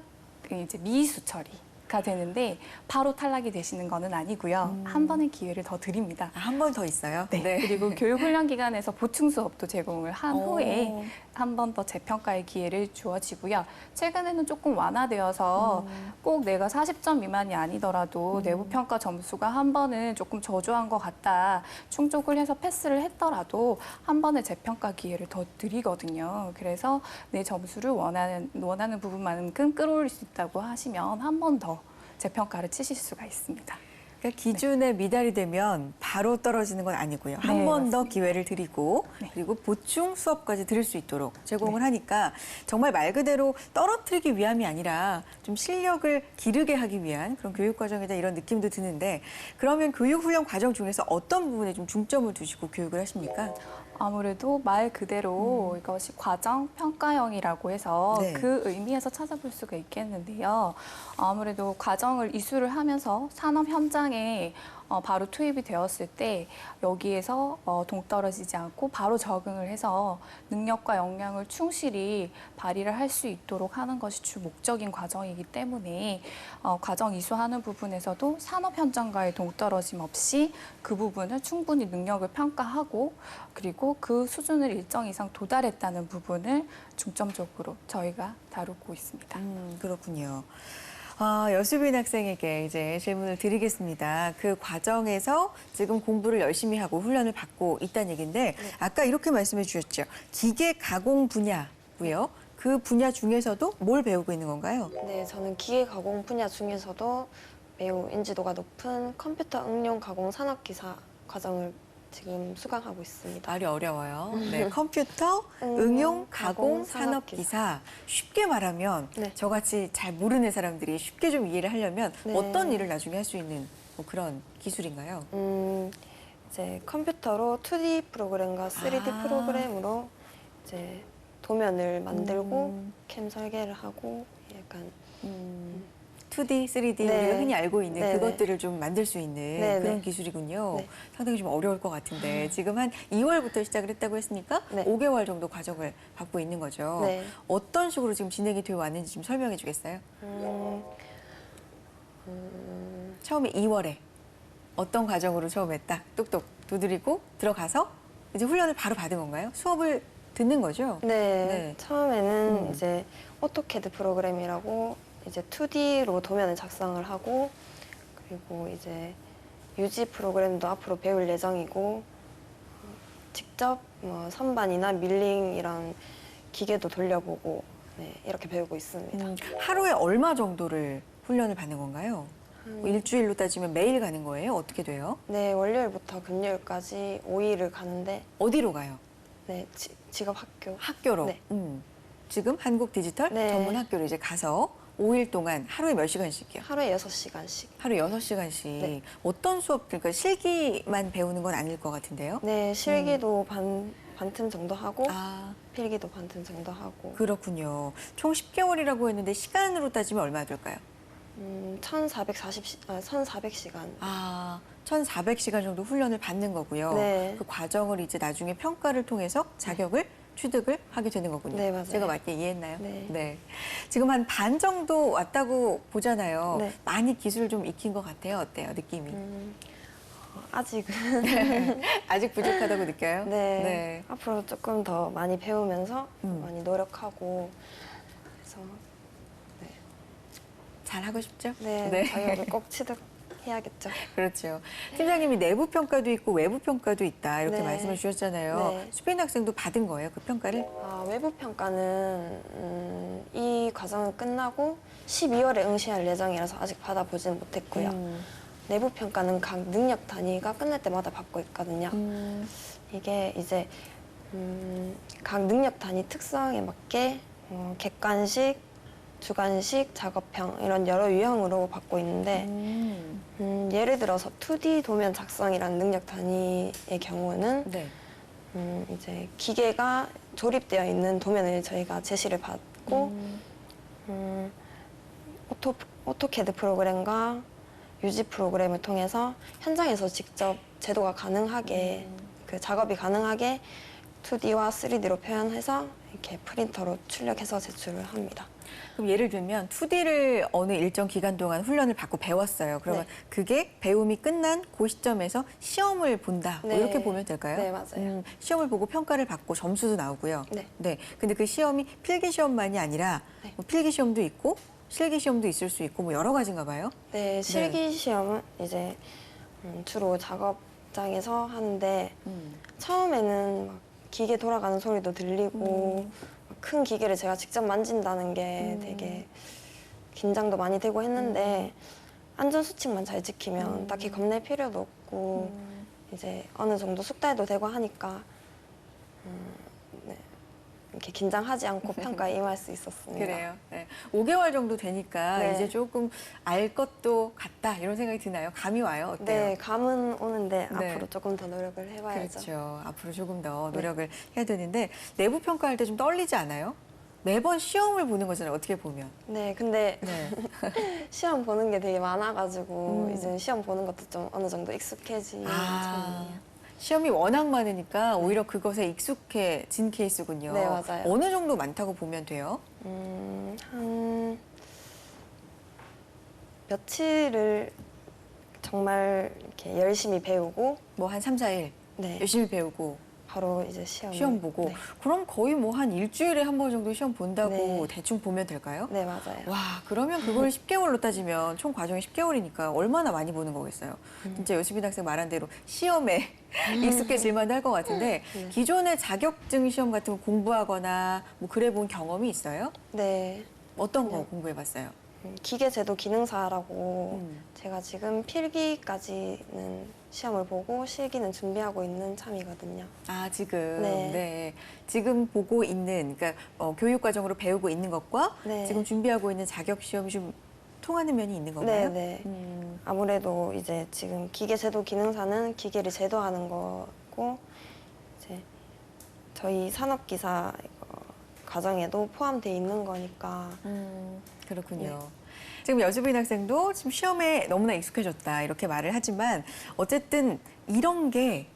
Speaker 4: 이제 미이수 처리가 되는데 바로 탈락이 되시는 거는 아니고요. 한 번의 기회를 더 드립니다.
Speaker 2: 한 번 더 있어요?
Speaker 4: 네. 그리고 교육훈련기관에서 보충 수업도 제공을 한
Speaker 2: 오.
Speaker 4: 후에 한 번 더 재평가의 기회를 주어지고요. 최근에는 조금 완화되어서 꼭 내가 40점 미만이 아니더라도 내부 평가 점수가 한 번은 조금 저조한 것 같다. 충족을 해서 패스를 했더라도 한 번의 재평가 기회를 더 드리거든요. 그래서 내 점수를 원하는 부분만큼 끌어올릴 수 있다고 하시면 한 번 더 재평가를 치실 수가 있습니다.
Speaker 2: 그러니까 기준에 미달이 되면 바로 떨어지는 건 아니고요. 한
Speaker 4: 네,
Speaker 2: 번 더
Speaker 4: 맞습니다.
Speaker 2: 기회를 드리고
Speaker 4: 네.
Speaker 2: 그리고 보충 수업까지 들을 수 있도록 제공을 하니까 정말 말 그대로 떨어뜨리기 위함이 아니라 좀 실력을 기르게 하기 위한 그런 교육 과정이다 이런 느낌도 드는데 그러면 교육 훈련 과정 중에서 어떤 부분에 좀 중점을 두시고 교육을 하십니까?
Speaker 4: 아무래도 말 그대로 이것이 과정 평가형이라고 해서
Speaker 2: 네.
Speaker 4: 그 의미에서 찾아볼 수가 있겠는데요. 아무래도 과정을 이수를 하면서 산업 현장에 바로 투입이 되었을 때 여기에서 동떨어지지 않고 바로 적응을 해서 능력과 역량을 충실히 발휘를 할 수 있도록 하는 것이 주 목적인 과정이기 때문에 과정 이수하는 부분에서도 산업 현장과의 동떨어짐 없이 그 부분을 충분히 능력을 평가하고 그리고 그 수준을 일정 이상 도달했다는 부분을 중점적으로 저희가 다루고 있습니다.
Speaker 2: 그렇군요. 여수빈 학생에게 이제 질문을 드리겠습니다. 그 과정에서 지금 공부를 열심히 하고 훈련을 받고 있다는 얘기인데 아까 이렇게 말씀해 주셨죠. 기계 가공 분야고요. 그 분야 중에서도 뭘 배우고 있는 건가요?
Speaker 3: 네, 저는 기계 가공 분야 중에서도 매우 인지도가 높은 컴퓨터 응용 가공 산업기사 과정을 지금 수강하고 있습니다.
Speaker 2: 말이 어려워요. 네, 컴퓨터 응용 가공 산업기사. 쉽게 말하면
Speaker 3: 네.
Speaker 2: 저같이 잘 모르는 사람들이 쉽게 좀 이해를 하려면
Speaker 3: 네.
Speaker 2: 어떤 일을 나중에 할 수 있는 뭐 그런 기술인가요?
Speaker 3: 이제 컴퓨터로 2D 프로그램과 3D
Speaker 2: 아.
Speaker 3: 프로그램으로 이제 도면을 만들고 캠 설계를 하고 약간
Speaker 2: 2D, 3D
Speaker 3: 네.
Speaker 2: 우리가 흔히 알고 있는
Speaker 3: 네,
Speaker 2: 그것들을 좀 만들 수 있는
Speaker 3: 네,
Speaker 2: 그런
Speaker 3: 네.
Speaker 2: 기술이군요.
Speaker 3: 네.
Speaker 2: 상당히 좀 어려울 것 같은데 지금 한 2월부터 시작을 했다고 했으니까
Speaker 3: 네.
Speaker 2: 5개월 정도 과정을 받고 있는 거죠.
Speaker 3: 네.
Speaker 2: 어떤 식으로 지금 진행이 되어 왔는지 좀 설명해 주겠어요? 처음에 2월에 어떤 과정으로 처음에 딱 똑똑 두드리고 들어가서 이제 훈련을 바로 받은 건가요? 수업을 듣는 거죠?
Speaker 3: 네,
Speaker 2: 네.
Speaker 3: 처음에는 이제 오토캐드 프로그램이라고 이제 2D로 도면을 작성을 하고 그리고 이제 유지 프로그램도 앞으로 배울 예정이고 직접 뭐 선반이나 밀링 이런 기계도 돌려보고 네, 이렇게 배우고 있습니다.
Speaker 2: 하루에 얼마 정도를 훈련을 받는 건가요? 뭐 일주일로 따지면 매일 가는 거예요? 어떻게 돼요?
Speaker 3: 네, 월요일부터 금요일까지 5일을 가는데
Speaker 2: 어디로 가요?
Speaker 3: 네, 직업 학교.
Speaker 2: 학교로.
Speaker 3: 네.
Speaker 2: 지금 한국 디지털
Speaker 3: 네.
Speaker 2: 전문 학교로 이제 가서 5일 동안 하루에 몇 시간씩이요?
Speaker 3: 하루에 6시간씩.
Speaker 2: 하루에 6시간씩.
Speaker 3: 네.
Speaker 2: 어떤 수업들, 그러니까 실기만 배우는 건 아닐 것 같은데요?
Speaker 3: 네, 실기도 반틈 정도 하고
Speaker 2: 아,
Speaker 3: 필기도 반틈 정도 하고
Speaker 2: 그렇군요. 총 10개월이라고 했는데 시간으로 따지면 얼마 들까요?
Speaker 3: 1,400시간.
Speaker 2: 아, 1,400시간 정도 훈련을 받는 거고요.
Speaker 3: 네.
Speaker 2: 그 과정을 이제 나중에 평가를 통해서 자격을 취득을 하게 되는 거군요.
Speaker 3: 네, 맞아요.
Speaker 2: 제가 맞게 이해했나요?
Speaker 3: 네.
Speaker 2: 지금 한 반 정도 왔다고 보잖아요.
Speaker 3: 네.
Speaker 2: 많이 기술 좀 익힌 것 같아요. 어때요, 느낌이?
Speaker 3: 아직은
Speaker 2: 아직 부족하다고 느껴요?
Speaker 3: 네, 앞으로 조금 더 많이 배우면서 많이 노력하고 그래서
Speaker 2: 잘 하고 싶죠?
Speaker 3: 네, 자격을 꼭 취득하고 해야겠죠.
Speaker 2: 그렇죠. 팀장님이 내부 평가도 있고 외부 평가도 있다 이렇게
Speaker 3: 네.
Speaker 2: 말씀을 주셨잖아요.
Speaker 3: 네.
Speaker 2: 수빈 학생도 받은 거예요, 그 평가를?
Speaker 3: 외부 평가는 이 과정은 끝나고 12월에 응시할 예정이라서 아직 받아보지는 못했고요. 내부 평가는 각 능력 단위가 끝날 때마다 받고 있거든요. 이게 이제 각 능력 단위 특성에 맞게 객관식, 주관식, 작업형 이런 여러 유형으로 받고 있는데 예를 들어서 2D 도면 작성이라는 능력 단위의 경우는
Speaker 2: 네.
Speaker 3: 이제 기계가 조립되어 있는 도면을 저희가 제시를 받고 오토캐드 프로그램과 유지 프로그램을 통해서 현장에서 직접 제도가 가능하게 그 작업이 가능하게 2D와 3D로 표현해서 이렇게 프린터로 출력해서 제출을 합니다.
Speaker 2: 그럼 예를 들면 2D를 어느 일정 기간 동안 훈련을 받고 배웠어요. 그러면
Speaker 3: 네.
Speaker 2: 그게 배움이 끝난 그 시점에서 시험을 본다. 뭐
Speaker 3: 네.
Speaker 2: 이렇게 보면 될까요?
Speaker 3: 네, 맞아요.
Speaker 2: 시험을 보고 평가를 받고 점수도 나오고요.
Speaker 3: 네.
Speaker 2: 네. 근데 그 시험이 필기 시험만이 아니라
Speaker 3: 네.
Speaker 2: 뭐 필기 시험도 있고 실기 시험도 있을 수 있고 뭐 여러 가지인가 봐요.
Speaker 3: 네, 실기 시험은 이제 주로 작업장에서 하는데 처음에는 막 기계 돌아가는 소리도 들리고 막큰 기계를 제가 직접 만진다는 게 되게 긴장도 많이 되고 했는데 안전수칙만 잘 지키면 딱히 겁낼 필요도 없고 이제 어느 정도 숙달도 되고 하니까 네, 이렇게 긴장하지 않고 평가에 임할 수 있었습니다.
Speaker 2: 그래요. 네. 5개월 정도 되니까
Speaker 3: 네.
Speaker 2: 이제 조금 알 것도 같다 이런 생각이 드나요? 감이 와요? 어때요?
Speaker 3: 네, 감은 오는데
Speaker 2: 네.
Speaker 3: 앞으로 조금 더 노력을 해봐야죠.
Speaker 2: 그렇죠. 앞으로 조금 더 노력을 해야 되는데 내부 평가할 때 좀 떨리지 않아요? 매번 시험을 보는 거잖아요. 어떻게 보면.
Speaker 3: 네, 근데
Speaker 2: 네.
Speaker 3: 시험 보는 게 되게 많아가지고 이제 시험 보는 것도 좀 어느 정도 익숙해진 참이에요.
Speaker 2: 시험이 워낙 많으니까 오히려 그것에 익숙해진 케이스군요.
Speaker 3: 네, 맞아요.
Speaker 2: 어느 정도 많다고 보면 돼요?
Speaker 3: 한 며칠을 정말 이렇게 열심히 배우고
Speaker 2: 뭐 한 3, 4일
Speaker 3: 네,
Speaker 2: 열심히 배우고
Speaker 3: 바로 이제
Speaker 2: 시험 보고
Speaker 3: 네,
Speaker 2: 그럼 거의 뭐 한 일주일에 한 번 정도 시험 본다고
Speaker 3: 네.
Speaker 2: 대충 보면 될까요?
Speaker 3: 네, 맞아요.
Speaker 2: 와, 그러면 그걸 10개월로 따지면 총 과정이 10개월이니까 얼마나 많이 보는 거겠어요. 진짜 여수빈 학생 말한 대로 시험에 익숙해질 만할 것 같은데
Speaker 3: 네.
Speaker 2: 기존의 자격증 시험 같은 거 공부하거나 뭐 그래 본 경험이 있어요?
Speaker 3: 네,
Speaker 2: 어떤 거
Speaker 3: 네.
Speaker 2: 공부해 봤어요?
Speaker 3: 기계제도 기능사라고
Speaker 2: 음.
Speaker 3: 제가 지금 필기까지는 시험을 보고 실기는 준비하고 있는 참이거든요.
Speaker 2: 아, 지금.
Speaker 3: 네.
Speaker 2: 네. 지금 보고 있는, 그러니까 교육 과정으로 배우고 있는 것과
Speaker 3: 네.
Speaker 2: 지금 준비하고 있는 자격 시험이 좀 통하는 면이 있는
Speaker 3: 네,
Speaker 2: 건가요?
Speaker 3: 네.
Speaker 2: 음.
Speaker 3: 아무래도 이제 지금 기계제도 기능사는 기계를 제도하는 거고 이제 저희 산업기사 과정에도 포함되어 있는 거니까
Speaker 2: 그렇군요.
Speaker 3: 네.
Speaker 2: 지금 여수빈 학생도 지금 시험에 너무나 익숙해졌다 이렇게 말을 하지만 어쨌든 이런 게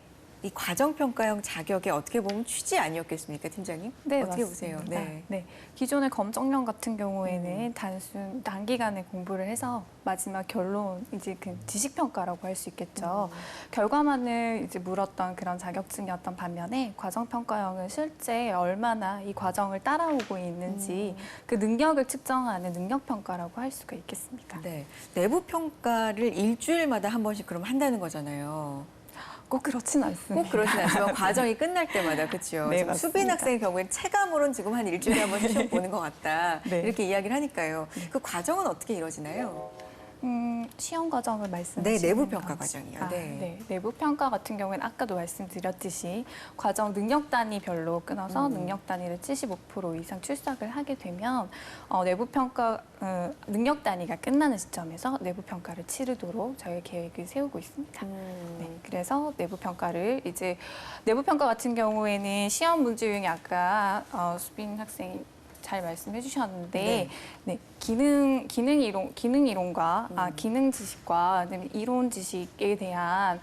Speaker 2: 이 과정평가형 자격에 어떻게 보면 취지 아니었겠습니까, 팀장님?
Speaker 4: 네,
Speaker 2: 어떻게
Speaker 4: 맞습니다.
Speaker 2: 보세요? 네.
Speaker 4: 네. 기존의 검정령 같은 경우에는 단기간에 공부를 해서 마지막 결론, 이제 그 지식평가라고 할 수 있겠죠. 결과만을 이제 물었던 그런 자격증이었던 반면에 과정평가형은 실제 얼마나 이 과정을 따라오고 있는지 그 능력을 측정하는 능력평가라고 할 수가 있겠습니다.
Speaker 2: 네. 내부 평가를 일주일마다 한 번씩 그럼 한다는 거잖아요.
Speaker 4: 꼭 그렇진 않습니다.
Speaker 2: 꼭 그렇진 않지만 과정이 끝날 때마다 그렇죠.
Speaker 4: 네,
Speaker 2: 지금 수빈
Speaker 4: 맞습니다.
Speaker 2: 학생의 경우에는 체감으로는 지금 한 일주일에 한 번씩 시험 보는 것 같다.
Speaker 4: 네.
Speaker 2: 이렇게 이야기를 하니까요. 그 과정은 어떻게 이루어지나요?
Speaker 4: 시험 과정을 말씀하시는
Speaker 2: 네, 내부 평가
Speaker 4: 거죠.
Speaker 2: 과정이요. 네.
Speaker 4: 네, 내부 평가 같은 경우에는 아까도 말씀드렸듯이 과정 능력 단위별로 끊어서 능력 단위를 75% 이상 출삭을 하게 되면 내부 평가 능력 단위가 끝나는 시점에서 내부 평가를 치르도록 저희 계획을 세우고 있습니다. 네, 그래서 내부 평가를 이제 내부 평가 같은 경우에는 시험 문제 유형이 아까 수빈 학생이 잘 말씀해 주셨는데 네, 기능 이론과 기능 지식과 그다음에 이론 지식에 대한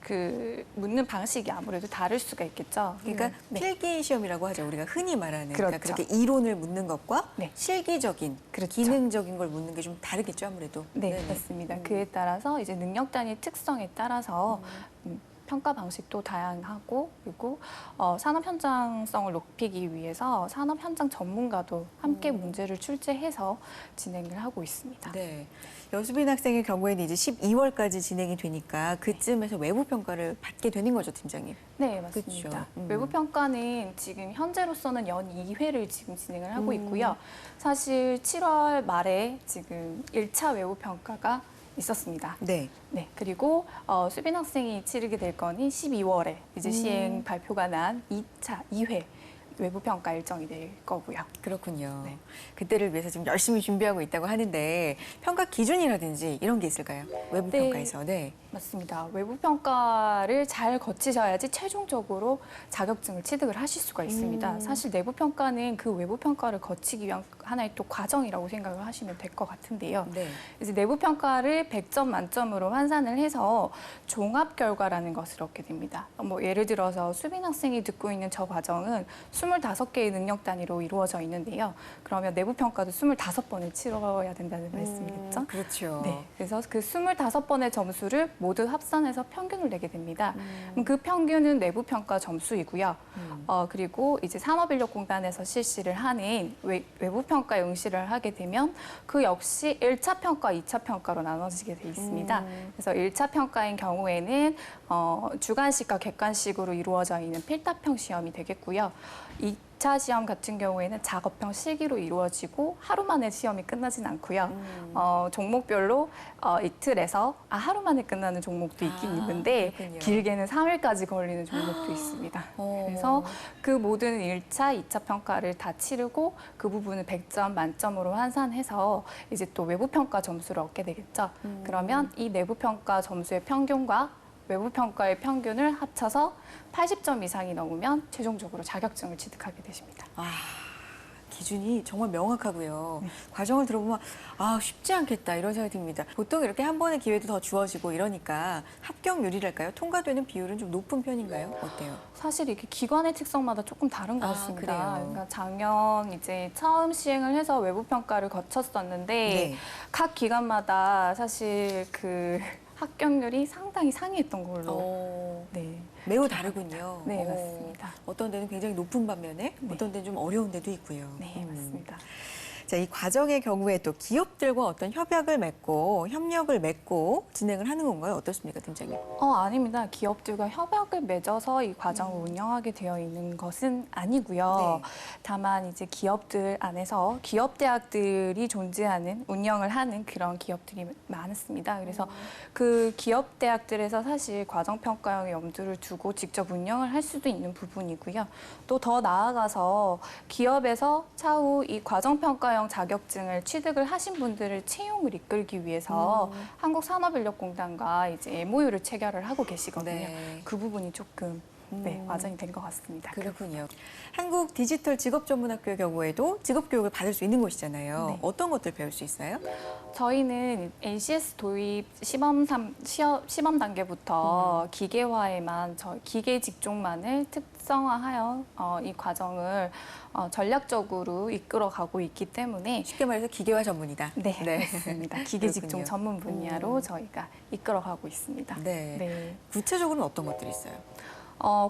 Speaker 4: 그 묻는 방식이 아무래도 다를 수가 있겠죠.
Speaker 2: 그러니까
Speaker 4: 네.
Speaker 2: 필기 시험이라고 하죠. 우리가 흔히 말하는. 그러니까
Speaker 4: 그렇죠.
Speaker 2: 그렇게 이론을 묻는 것과
Speaker 4: 네.
Speaker 2: 실기적인,
Speaker 4: 그렇죠.
Speaker 2: 기능적인 걸 묻는 게 좀 다르겠죠, 아무래도.
Speaker 4: 네,
Speaker 2: 네네.
Speaker 4: 맞습니다. 그에 따라서 이제 능력 단위 특성에 따라서 평가 방식도 다양하고 그리고 산업 현장성을 높이기 위해서 산업 현장 전문가도 함께 문제를 출제해서 진행을 하고 있습니다.
Speaker 2: 네. 여수빈 학생의 경우에는 이제 12월까지 진행이 되니까 그쯤에서 외부 평가를 받게 되는 거죠, 팀장님?
Speaker 4: 네, 맞습니다.
Speaker 2: 그쵸.
Speaker 4: 외부 평가는 지금 현재로서는 연 2회를 지금 진행을 하고 있고요. 사실 7월 말에 지금 1차 외부 평가가 있었습니다.
Speaker 2: 네.
Speaker 4: 네, 그리고 수빈 학생이 치르게 될 거는 12월에 이제 시행 발표가 난 2회 외부 평가 일정이 될 거고요.
Speaker 2: 그렇군요.
Speaker 4: 네.
Speaker 2: 그때를 위해서 지금 열심히 준비하고 있다고 하는데 평가 기준이라든지 이런 게 있을까요? 외부
Speaker 4: 네.
Speaker 2: 평가에서. 네.
Speaker 4: 맞습니다. 외부 평가를 잘 거치셔야지 최종적으로 자격증을 취득을 하실 수가 있습니다. 사실 내부 평가는 그 외부 평가를 거치기 위한 하나의 또 과정이라고 생각을 하시면 될 것 같은데요.
Speaker 2: 네.
Speaker 4: 이제 내부 평가를 100점 만점으로 환산을 해서 종합 결과라는 것을 얻게 됩니다. 뭐 예를 들어서 수빈 학생이 듣고 있는 저 과정은 25개의 능력 단위로 이루어져 있는데요. 그러면 내부 평가도 25번을 치러야 된다는 말씀이겠죠?
Speaker 2: 그렇죠.
Speaker 4: 네, 그래서 그 25번의 점수를 모두 합산해서 평균을 내게 됩니다. 그럼 그 평균은 내부 평가 점수이고요. 그리고 이제 산업인력공단에서 실시를 하는 외부 평가에 응시를 하게 되면 그 역시 1차 평가, 2차 평가로 나눠지게 돼 있습니다. 그래서 1차 평가인 경우에는 주관식과 객관식으로 이루어져 있는 필답형 시험이 되겠고요. 2차 시험 같은 경우에는 작업형 실기로 이루어지고 하루 만에 시험이 끝나진 않고요. 종목별로 이틀에서 하루 만에 끝나는 종목도 있긴 있는데
Speaker 2: 그렇군요.
Speaker 4: 길게는 3일까지 걸리는 종목도 있습니다. 그래서 그 모든 1차, 2차 평가를 다 치르고 그 부분을 100점 만점으로 환산해서 이제 또 외부 평가 점수를 얻게 되겠죠. 그러면 이 내부 평가 점수의 평균과 외부 평가의 평균을 합쳐서 80점 이상이 넘으면 최종적으로 자격증을 취득하게 되십니다.
Speaker 2: 기준이 정말 명확하고요. 과정을 들어보면 쉽지 않겠다 이런 생각이 듭니다. 보통 이렇게 한 번의 기회도 더 주어지고 이러니까 합격률이랄까요? 통과되는 비율은 좀 높은 편인가요? 어때요?
Speaker 4: 사실 이게 기관의 특성마다 조금 다른 것 같습니다.
Speaker 2: 그래요?
Speaker 4: 그러니까 작년 이제 처음 시행을 해서 외부 평가를 거쳤었는데
Speaker 2: 네.
Speaker 4: 각 기관마다 사실 그 합격률이 상당히 상이했던 걸로. 네.
Speaker 2: 매우 다르군요.
Speaker 4: 네, 맞습니다.
Speaker 2: 어떤 데는 굉장히 높은 반면에 어떤 데는 좀 어려운 데도 있고요.
Speaker 4: 네, 맞습니다.
Speaker 2: 자, 이 과정의 경우에 또 기업들과 어떤 협약을 맺고 협력을 맺고 진행을 하는 건가요? 어떻습니까, 팀장님?
Speaker 4: 아닙니다. 기업들과 협약을 맺어서 이 과정을 운영하게 되어 있는 것은 아니고요.
Speaker 2: 네.
Speaker 4: 다만 이제 기업들 안에서 기업대학들이 존재하는 운영을 하는 그런 기업들이 많습니다. 그래서 그 기업대학들에서 사실 과정평가형의 염두를 두고 직접 운영을 할 수도 있는 부분이고요. 또 더 나아가서 기업에서 차후 이 과정평가형 자격증을 취득을 하신 분들을 채용을 이끌기 위해서 한국산업인력공단과 이제 MOU를 체결을 하고 계시거든요.
Speaker 2: 네.
Speaker 4: 그 부분이 조금 와전이 된 것 같습니다.
Speaker 2: 그렇군요. 한국 디지털 직업전문학교의 경우에도 직업교육을 받을 수 있는 곳이잖아요.
Speaker 4: 네.
Speaker 2: 어떤 것들 배울 수 있어요?
Speaker 4: 저희는 NCS 도입 시범 단계부터 기계화에만 기계 직종만을 특성화하여 이 과정을 전략적으로 이끌어가고 있기 때문에
Speaker 2: 쉽게 말해서 기계화 전문이다.
Speaker 4: 네, 맞습니다. 기계 직종
Speaker 2: 그렇군요.
Speaker 4: 전문 분야로 저희가 이끌어가고 있습니다.
Speaker 2: 네.
Speaker 4: 네.
Speaker 2: 구체적으로는 어떤 것들이 있어요?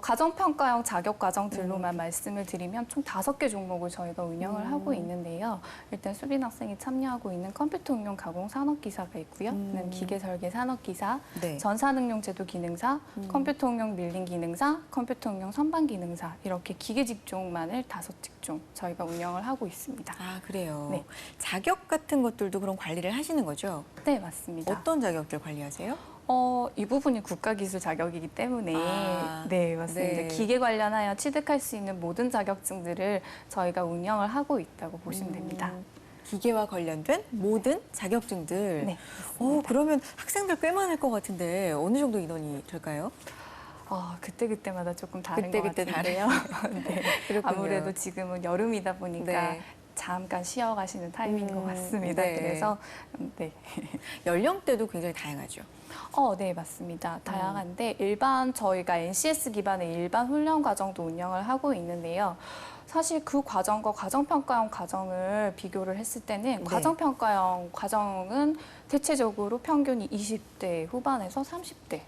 Speaker 4: 과정평가형 자격 과정들로만 말씀을 드리면 총 5개 종목을 저희가 운영을 하고 있는데요. 일단 수빈 학생이 참여하고 있는 컴퓨터 응용 가공 산업기사가 있고요. 그다음 기계 설계 산업기사,
Speaker 2: 네.
Speaker 4: 전산응용 제도 기능사, 컴퓨터 응용 밀링 기능사, 컴퓨터 응용 선반 기능사 이렇게 기계 직종만을 5직종 저희가 운영을 하고 있습니다.
Speaker 2: 아, 그래요.
Speaker 4: 네.
Speaker 2: 자격 같은 것들도 그럼 관리를 하시는 거죠?
Speaker 4: 네, 맞습니다.
Speaker 2: 어떤 자격들 관리하세요?
Speaker 4: 이 부분이 국가기술 자격이기 때문에 네, 맞습니다.
Speaker 2: 네.
Speaker 4: 기계 관련하여 취득할 수 있는 모든 자격증들을 저희가 운영을 하고 있다고 보시면 됩니다.
Speaker 2: 기계와 관련된 모든 자격증들.
Speaker 4: 네,
Speaker 2: 그러면 학생들 꽤 많을 것 같은데 어느 정도 인원이 될까요?
Speaker 4: 그때그때마다 조금 다른
Speaker 2: 그때
Speaker 4: 것 같은데요. 네,
Speaker 2: 그렇군요.
Speaker 4: 아무래도 지금은 여름이다 보니까
Speaker 2: 네.
Speaker 4: 잠깐 쉬어가시는 타임인 것 같습니다.
Speaker 2: 네.
Speaker 4: 그래서 네.
Speaker 2: 연령대도 굉장히 다양하죠.
Speaker 4: 네, 맞습니다. 다양한데 일반 저희가 NCS 기반의 일반 훈련 과정도 운영을 하고 있는데요. 사실 그 과정과 과정평가형 과정을 비교를 했을 때는 과정평가형 과정은 대체적으로 평균이 20대 후반에서 30대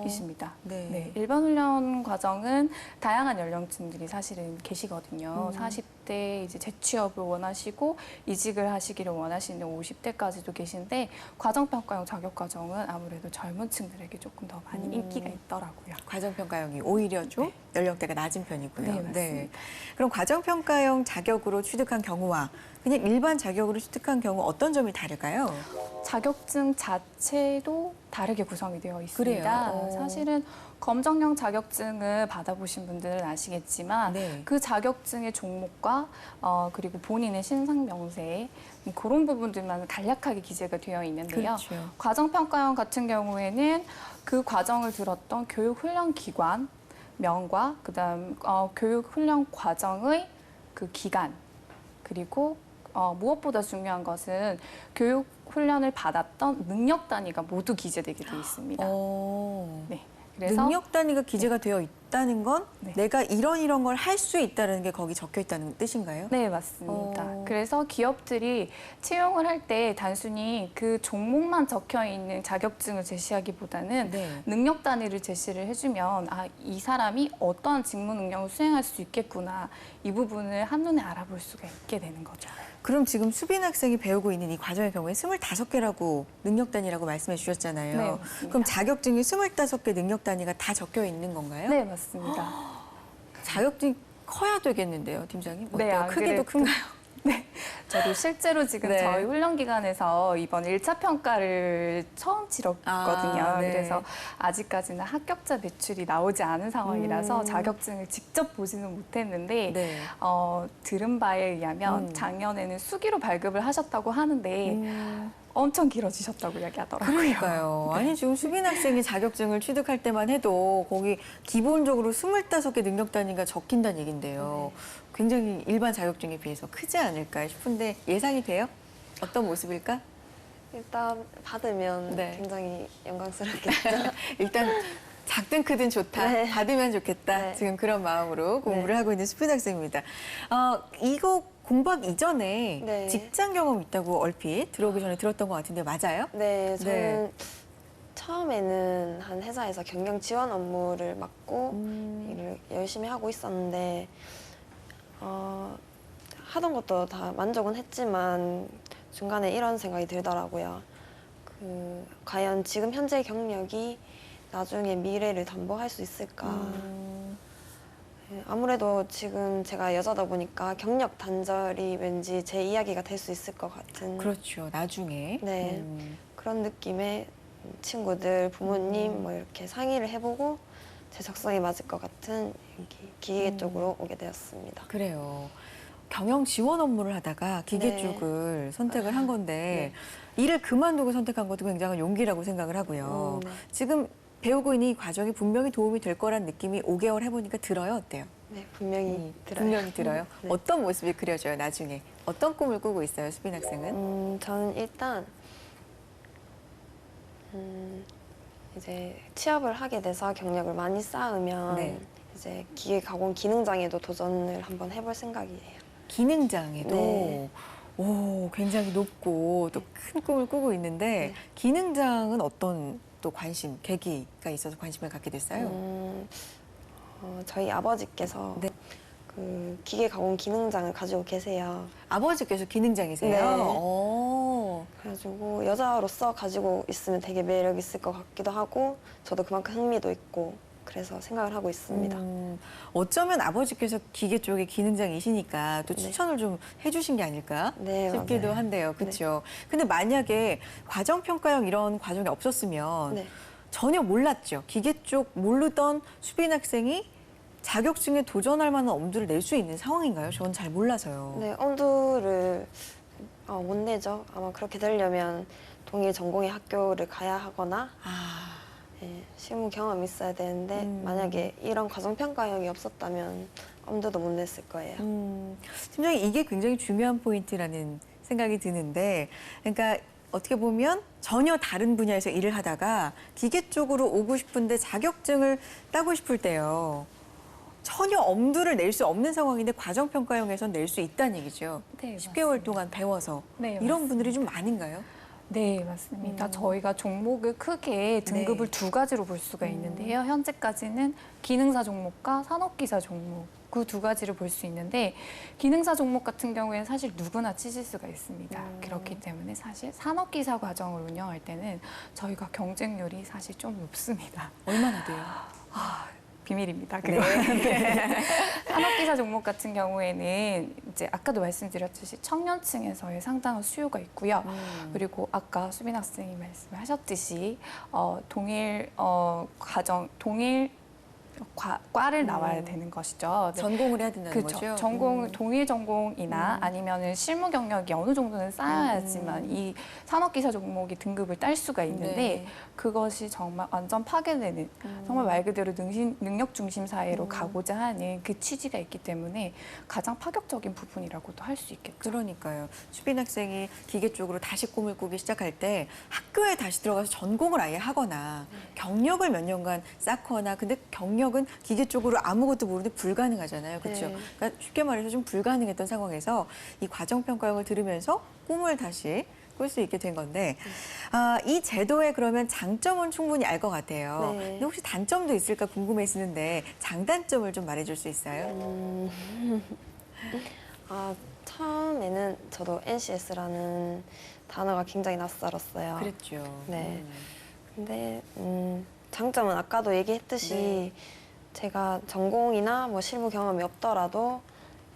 Speaker 4: 있습니다.
Speaker 2: 네.
Speaker 4: 일반 훈련 과정은 다양한 연령층들이 사실은 계시거든요. 40대 이제 재취업을 원하시고 이직을 하시기를 원하시는 50대까지도 계신데 과정평가형 자격 과정은 아무래도 젊은 층들에게 조금 더 많이 인기가 있더라고요.
Speaker 2: 과정평가형이 오히려 좀 연령대가 낮은 편이고요.
Speaker 4: 네, 맞습니다.
Speaker 2: 그럼 과정평가형 자격으로 취득한 경우와 그냥 일반 자격으로 취득한 경우 어떤 점이 다를까요?
Speaker 4: 자격증 자체도 다르게 구성이 되어 있습니다.
Speaker 2: 그래요?
Speaker 4: 사실은 검정형 자격증을 받아보신 분들은 아시겠지만
Speaker 2: 네.
Speaker 4: 그 자격증의 종목과 그리고 본인의 신상 명세 그런 부분들만 간략하게 기재가 되어 있는데요.
Speaker 2: 그렇죠.
Speaker 4: 과정평가형 같은 경우에는 그 과정을 들었던 교육훈련 기관 명과 그다음 교육훈련 과정의 그 기간 그리고 무엇보다 중요한 것은 교육 훈련을 받았던 능력 단위가 모두 기재되게 되어 있습니다. 네. 그래서
Speaker 2: 능력 단위가 기재가 되어 있다는 건
Speaker 4: 네.
Speaker 2: 내가 이런 걸 할 수 있다는 게 거기 적혀 있다는 뜻인가요?
Speaker 4: 네, 맞습니다. 그래서 기업들이 채용을 할 때 단순히 그 종목만 적혀 있는 자격증을 제시하기보다는
Speaker 2: 네.
Speaker 4: 능력 단위를 제시를 해주면 이 사람이 어떠한 직무 능력을 수행할 수 있겠구나 이 부분을 한눈에 알아볼 수가 있게 되는 거죠.
Speaker 2: 그럼 지금 수빈 학생이 배우고 있는 이 과정의 경우에 25개라고 능력 단위라고 말씀해 주셨잖아요.
Speaker 4: 네, 맞습니다.
Speaker 2: 그럼 자격증이 25개 능력 단위가 다 적혀 있는 건가요?
Speaker 4: 네, 맞습니다.
Speaker 2: 자격증이 커야 되겠는데요, 팀장님?
Speaker 4: 네,
Speaker 2: 어때요?
Speaker 4: 안
Speaker 2: 크기도
Speaker 4: 그래도-
Speaker 2: 큰가요?
Speaker 4: 네, 저도 실제로 지금
Speaker 2: 네.
Speaker 4: 저희 훈련 기간에서 이번 1차 평가를 처음 치렀거든요.
Speaker 2: 네.
Speaker 4: 그래서 아직까지는 합격자 배출이 나오지 않은 상황이라서 자격증을 직접 보지는 못했는데
Speaker 2: 네.
Speaker 4: 들은 바에 의하면 작년에는 수기로 발급을 하셨다고 하는데 엄청 길어지셨다고 이야기하더라고요.
Speaker 2: 그러니까요. 아니 지금 수빈 학생이 자격증을 취득할 때만 해도 거기 기본적으로 25개 능력 단위가 적힌다는 얘긴데요. 굉장히 일반 자격증에 비해서 크지 않을까 싶은데 예상이 돼요? 어떤 모습일까?
Speaker 3: 일단 받으면
Speaker 2: 네.
Speaker 3: 굉장히 영광스럽겠죠.
Speaker 2: 일단 작든 크든 좋다.
Speaker 3: 네.
Speaker 2: 받으면 좋겠다.
Speaker 3: 네.
Speaker 2: 지금 그런 마음으로 공부를 하고 있는 수빈 학생입니다. 이거 공부하기 이전에
Speaker 3: 네.
Speaker 2: 직장 경험 있다고 얼핏 들어오기 전에 들었던 것 같은데 맞아요?
Speaker 3: 네, 저는 처음에는 한 회사에서 경영 지원 업무를 맡고 일을 열심히 하고 있었는데 하던 것도 다 만족은 했지만 중간에 이런 생각이 들더라고요. 과연 지금 현재 경력이 나중에 미래를 담보할 수 있을까? 아무래도 지금 제가 여자다 보니까 경력 단절이 왠지 제 이야기가 될 수 있을 것 같은
Speaker 2: 그렇죠. 나중에.
Speaker 3: 네. 그런 느낌의 친구들, 부모님 뭐 이렇게 상의를 해보고 제 적성에 맞을 것 같은 기계 쪽으로 오게 되었습니다.
Speaker 2: 그래요. 경영 지원 업무를 하다가 기계
Speaker 3: 네.
Speaker 2: 쪽을 선택을 한 건데 일을 그만두고 선택한 것도 굉장한 용기라고 생각을 하고요.
Speaker 3: 네.
Speaker 2: 지금 배우고 있는 이 과정이 분명히 도움이 될 거란 느낌이 5개월 해보니까 들어요. 어때요?
Speaker 3: 네, 분명히 들어요.
Speaker 2: 분명히 들어요.
Speaker 3: 네.
Speaker 2: 어떤 모습이 그려져요, 나중에? 어떤 꿈을 꾸고 있어요, 수빈 학생은?
Speaker 3: 저는 일단 이제 취업을 하게 돼서 경력을 많이 쌓으면
Speaker 2: 네.
Speaker 3: 이제 기계 가공 기능장에도 도전을 한번 해볼 생각이에요.
Speaker 2: 기능장에도
Speaker 3: 네.
Speaker 2: 오, 굉장히 높고 또 큰 꿈을 꾸고 있는데
Speaker 3: 네.
Speaker 2: 기능장은 어떤 또 관심, 계기가 있어서 관심을 갖게 됐어요?
Speaker 3: 저희 아버지께서
Speaker 2: 네.
Speaker 3: 그 기계 가공 기능장을 가지고 계세요.
Speaker 2: 아버지께서 기능장이세요?
Speaker 3: 네.
Speaker 2: 오.
Speaker 3: 그래가지고 여자로서 가지고 있으면 되게 매력 있을 것 같기도 하고 저도 그만큼 흥미도 있고 그래서 생각을 하고 있습니다.
Speaker 2: 어쩌면 아버지께서 기계 쪽에 기능장이시니까 또
Speaker 3: 네.
Speaker 2: 추천을 좀 해주신 게 아닐까
Speaker 3: 네,
Speaker 2: 싶기도
Speaker 3: 맞아요.
Speaker 2: 한데요. 그렇죠? 근데 만약에 과정평가형 이런 과정이 없었으면
Speaker 3: 네.
Speaker 2: 전혀 몰랐죠. 기계 쪽 모르던 수빈 학생이 자격증에 도전할 만한 엄두를 낼 수 있는 상황인가요? 저는 잘 몰라서요.
Speaker 3: 네, 엄두를 못 내죠. 아마 그렇게 되려면 동일 전공의 학교를 가야 하거나
Speaker 2: 아,
Speaker 3: 네, 실무 경험이 있어야 되는데 만약에 이런 과정평가형이 없었다면 엄두도 못 냈을 거예요.
Speaker 2: 팀장님 이게 굉장히 중요한 포인트라는 생각이 드는데, 그러니까 어떻게 보면 전혀 다른 분야에서 일을 하다가 기계 쪽으로 오고 싶은데 자격증을 따고 싶을 때요. 전혀 엄두를 낼 수 없는 상황인데 과정평가형에선 낼 수 있다는 얘기죠.
Speaker 4: 네,
Speaker 2: 10개월 동안 배워서.
Speaker 4: 네,
Speaker 2: 이런 분들이 좀 많은가요?
Speaker 4: 네, 맞습니다. 저희가 종목을 크게 등급을
Speaker 2: 네.
Speaker 4: 두 가지로 볼 수가 있는데요. 현재까지는 기능사 종목과 산업기사 종목 그 두 가지를 볼 수 있는데 기능사 종목 같은 경우에는 사실 누구나 치실 수가 있습니다. 그렇기 때문에 사실 산업기사 과정을 운영할 때는 저희가 경쟁률이 사실 좀 높습니다.
Speaker 2: 얼마나 돼요?
Speaker 4: 비밀입니다. 그거. 네. 산업기사 종목 같은 경우에는 이제 아까도 말씀드렸듯이 청년층에서의 상당한 수요가 있고요. 그리고 아까 수빈 학생이 말씀하셨듯이 동일 과정, 동일 과를 나와야 되는 것이죠. 네.
Speaker 2: 전공을 해야 된다는
Speaker 4: 그렇죠.
Speaker 2: 거죠?
Speaker 4: 전공 동일 전공이나 아니면은 실무 경력이 어느 정도는 쌓여야지만 이 산업기사 종목이 등급을 딸 수가 있는데
Speaker 2: 네.
Speaker 4: 그것이 정말 완전 파괴되는 정말 말 그대로 능력 중심 사회로 가고자 하는 그 취지가 있기 때문에 가장 파격적인 부분이라고도 할 수 있겠죠.
Speaker 2: 그러니까요. 수빈 학생이 기계 쪽으로 다시 꿈을 꾸기 시작할 때 학교에 다시 들어가서 전공을 아예 하거나 경력을 몇 년간 쌓거나 근데 경력은 기계 쪽으로 아무것도 모르는데 불가능하잖아요. 그렇죠?
Speaker 3: 네.
Speaker 2: 그러니까 쉽게 말해서 좀 불가능했던 상황에서 이 과정평가형을 들으면서 꿈을 다시 꿀 수 있게 된 건데 이 제도의 그러면 장점은 충분히 알 것 같아요.
Speaker 3: 네.
Speaker 2: 근데 혹시 단점도 있을까 궁금해지는데 장단점을 좀 말해줄 수 있어요?
Speaker 3: 처음에는 저도 NCS라는 단어가 굉장히 낯설었어요.
Speaker 2: 그랬죠.
Speaker 3: 네. 근데 장점은 아까도 얘기했듯이
Speaker 2: 네.
Speaker 3: 제가 전공이나 뭐 실무 경험이 없더라도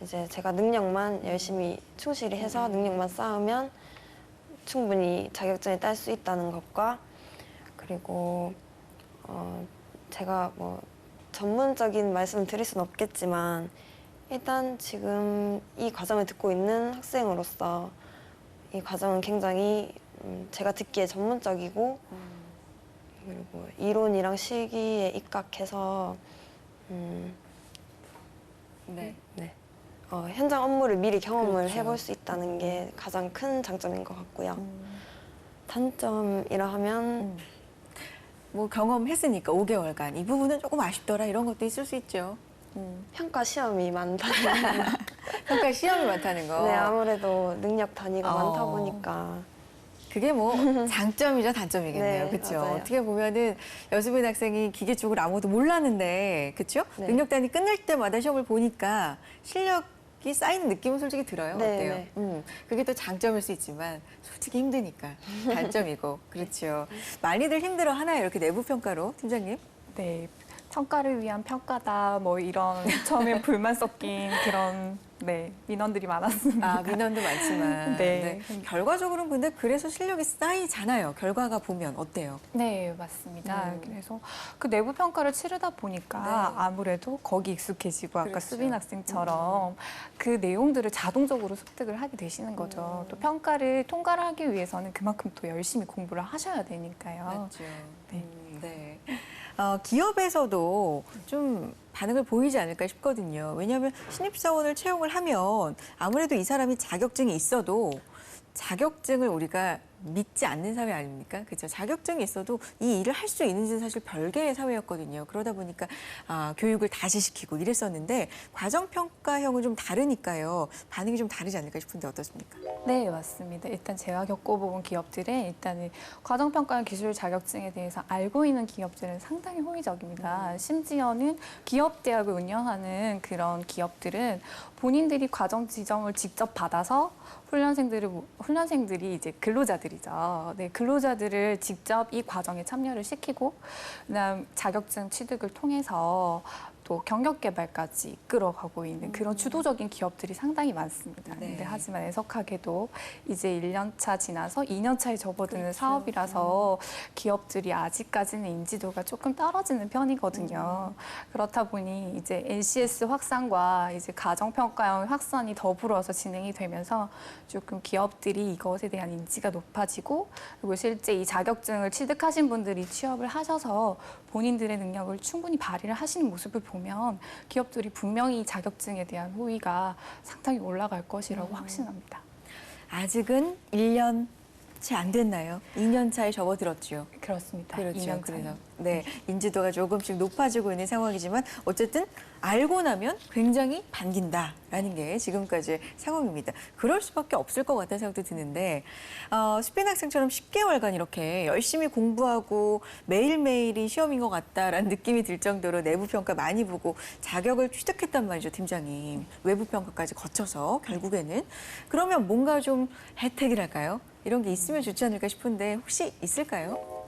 Speaker 3: 이제 제가 능력만 열심히 충실히 해서 능력만 쌓으면 충분히 자격증을 딸 수 있다는 것과 그리고 제가 뭐 전문적인 말씀을 드릴 수는 없겠지만 일단 지금 이 과정을 듣고 있는 학생으로서 이 과정은 굉장히 제가 듣기에 전문적이고 그리고 이론이랑 실기에 입각해서
Speaker 2: 네.
Speaker 3: 현장 업무를 미리 경험을
Speaker 2: 그렇죠.
Speaker 3: 해볼 수 있다는 게 가장 큰 장점인 것 같고요. 단점이라 하면
Speaker 2: 뭐 경험했으니까 5개월간 이 부분은 조금 아쉽더라 이런 것도 있을 수 있죠.
Speaker 3: 평가 시험이 많다는
Speaker 2: 평가 시험이 많다는 거.
Speaker 3: 네, 아무래도 능력 단위가
Speaker 2: 어.
Speaker 3: 많다 보니까
Speaker 2: 그게 뭐 장점이자 단점이겠네요.
Speaker 3: 네,
Speaker 2: 그렇죠?
Speaker 3: 맞아요.
Speaker 2: 어떻게 보면은 여수빈 학생이 기계 쪽을 아무것도 몰랐는데 그렇죠?
Speaker 3: 네.
Speaker 2: 능력단이 끝날 때마다 시험을 보니까 실력이 쌓이는 느낌은 솔직히 들어요.
Speaker 3: 네,
Speaker 2: 어때요?
Speaker 3: 네.
Speaker 2: 그게 또 장점일 수 있지만 솔직히 힘드니까 단점이고 그렇죠. 많이들 힘들어 하나요? 이렇게 내부 평가로 팀장님?
Speaker 4: 네, 평가를 위한 평가다 뭐 이런 처음에 불만 섞인 그런 민원들이 많았습니다.
Speaker 2: 민원도 많지만
Speaker 4: 네.
Speaker 2: 결과적으로는 근데 그래서 실력이 쌓이잖아요. 결과가 보면 어때요?
Speaker 4: 네, 맞습니다. 그래서 그 내부 평가를 치르다 보니까
Speaker 2: 네.
Speaker 4: 아무래도 거기 익숙해지고 아까
Speaker 2: 그렇죠.
Speaker 4: 수빈 학생처럼 그 내용들을 자동적으로 습득을 하게 되시는 거죠. 또 평가를 통과를 하기 위해서는 그만큼 또 열심히 공부를 하셔야 되니까요.
Speaker 2: 맞죠.
Speaker 4: 네.
Speaker 2: 네. 기업에서도 좀 반응을 보이지 않을까 싶거든요. 왜냐하면 신입사원을 채용을 하면 아무래도 이 사람이 자격증이 있어도 자격증을 우리가 믿지 않는 사회 아닙니까? 그렇죠. 자격증이 있어도 이 일을 할 수 있는지는 사실 별개의 사회였거든요. 그러다 보니까 교육을 다시 시키고 이랬었는데 과정평가형은 좀 다르니까요. 반응이 좀 다르지 않을까 싶은데 어떻습니까?
Speaker 4: 네, 맞습니다. 일단 제가 겪어본 기업들은 일단은 과정평가형 기술 자격증에 대해서 알고 있는 기업들은 상당히 호의적입니다. 심지어는 기업대학을 운영하는 그런 기업들은 본인들이 과정 지정을 직접 받아서 훈련생들이 이제 근로자들이죠. 네, 근로자들을 직접 이 과정에 참여를 시키고 그다음 자격증 취득을 통해서 또 경력 개발까지 이끌어가고 있는 그런 주도적인 기업들이 상당히 많습니다.
Speaker 2: 네.
Speaker 4: 근데 하지만 애석하게도 이제 1년 차 지나서 2년 차에 접어드는
Speaker 2: 그렇죠.
Speaker 4: 사업이라서 기업들이 아직까지는 인지도가 조금 떨어지는 편이거든요. 그렇다 보니 이제 NCS 확산과 이제 가정평가형 확산이 더불어서 진행이 되면서 조금 기업들이 이것에 대한 인지가 높아지고 그리고 실제 이 자격증을 취득하신 분들이 취업을 하셔서 본인들의 능력을 충분히 발휘를 하시는 모습을 보면 기업들이 분명히 자격증에 대한 호의가 상당히 올라갈 것이라고 확신합니다.
Speaker 2: 아직은 1년 채 안 됐나요? 2년 차에 접어들었죠.
Speaker 4: 그렇습니다.
Speaker 2: 그렇죠.
Speaker 4: 2년
Speaker 2: 그래서
Speaker 4: 차요.
Speaker 2: 네, 인지도가 조금씩 높아지고 있는 상황이지만 어쨌든 알고 나면 굉장히 반긴다라는 게 지금까지의 상황입니다. 그럴 수밖에 없을 것 같다는 생각도 드는데 스페인 학생처럼 10개월간 이렇게 열심히 공부하고 매일매일이 시험인 것 같다라는 느낌이 들 정도로 내부 평가 많이 보고 자격을 취득했단 말이죠, 팀장님. 외부 평가까지 거쳐서 결국에는 그러면 뭔가 좀 혜택이랄까요? 이런 게 있으면 좋지 않을까 싶은데 혹시 있을까요?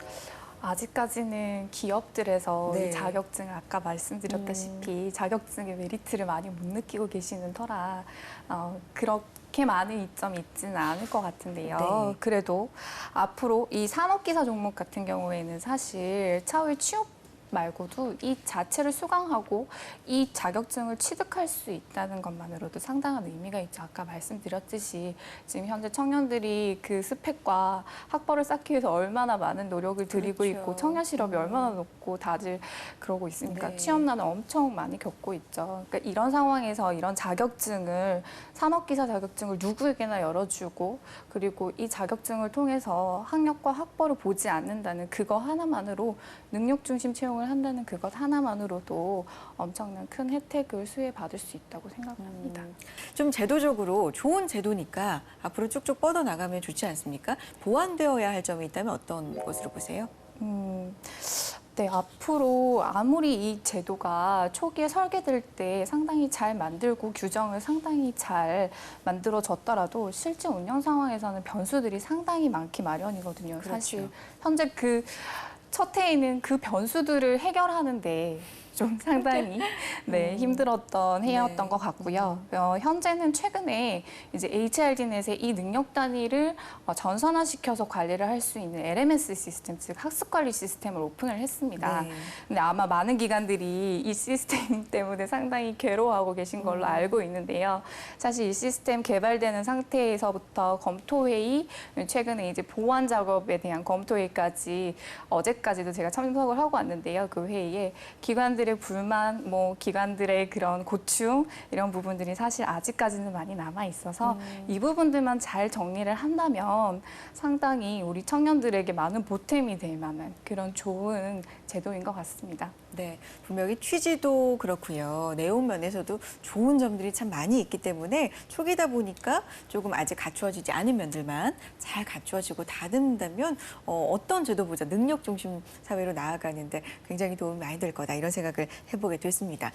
Speaker 4: 아직까지는 기업들에서
Speaker 2: 네.
Speaker 4: 이 자격증을 아까 말씀드렸다시피 자격증의 메리트를 많이 못 느끼고 계시는 터라 그렇게 많은 이점이 있지는 않을 것 같은데요.
Speaker 2: 네.
Speaker 4: 그래도 앞으로 이 산업기사 종목 같은 경우에는 사실 차후에 취업 말고도 이 자체를 수강하고 이 자격증을 취득할 수 있다는 것만으로도 상당한 의미가 있죠. 아까 말씀드렸듯이 지금 현재 청년들이 그 스펙과 학벌을 쌓기 위해서 얼마나 많은 노력을 들이고
Speaker 2: 그렇죠.
Speaker 4: 있고 청년 실업이 얼마나 높고 다들 그러고 있으니까
Speaker 2: 네.
Speaker 4: 취업난을 엄청 많이 겪고 있죠. 그러니까 이런 상황에서 이런 자격증을 산업기사 자격증을 누구에게나 열어주고 그리고 이 자격증을 통해서 학력과 학벌을 보지 않는다는 그거 하나만으로 능력 중심 채용을 한다는 그것 하나만으로도 엄청난 큰 혜택을 수혜받을 수 있다고 생각합니다.
Speaker 2: 좀 제도적으로 좋은 제도니까 앞으로 쭉쭉 뻗어나가면 좋지 않습니까? 보완되어야 할 점이 있다면 어떤 것으로 보세요?
Speaker 4: 네, 앞으로 아무리 이 제도가 초기에 설계될 때 상당히 잘 만들고 규정을 상당히 잘 만들어졌더라도 실제 운영 상황에서는 변수들이 상당히 많기 마련이거든요.
Speaker 2: 그렇죠.
Speaker 4: 사실 현재 그 첫 해에는 그 변수들을 해결하는데 좀 상당히 힘들었던 해였던
Speaker 2: 네.
Speaker 4: 것 같고요. 현재는 최근에 이제 HRD넷의 이 능력 단위를 전산화시켜서 관리를 할 수 있는 LMS 시스템, 즉 학습 관리 시스템을 오픈을 했습니다.
Speaker 2: 네.
Speaker 4: 근데 아마 많은 기관들이 이 시스템 때문에 상당히 괴로워하고 계신 걸로 알고 있는데요. 사실 이 시스템 개발되는 상태에서부터 검토회의, 최근에 이제 보완 작업에 대한 검토회의까지 어제까지도 제가 참석을 하고 왔는데요. 그 회의에 기관들의 불만, 기관들의 그런 고충 이런 부분들이 사실 아직까지는 많이 남아 있어서 이 부분들만 잘 정리를 한다면 상당히 우리 청년들에게 많은 보탬이 될 만한 그런 좋은 제도인 것 같습니다.
Speaker 2: 네, 분명히 취지도 그렇고요. 내용 면에서도 좋은 점들이 참 많이 있기 때문에 초기다 보니까 조금 아직 갖추어지지 않은 면들만 잘 갖추어지고 다듬는다면 어떤 제도보다 능력 중심 사회로 나아가는데 굉장히 도움이 많이 될 거다 이런 생각을 해보게 됐습니다.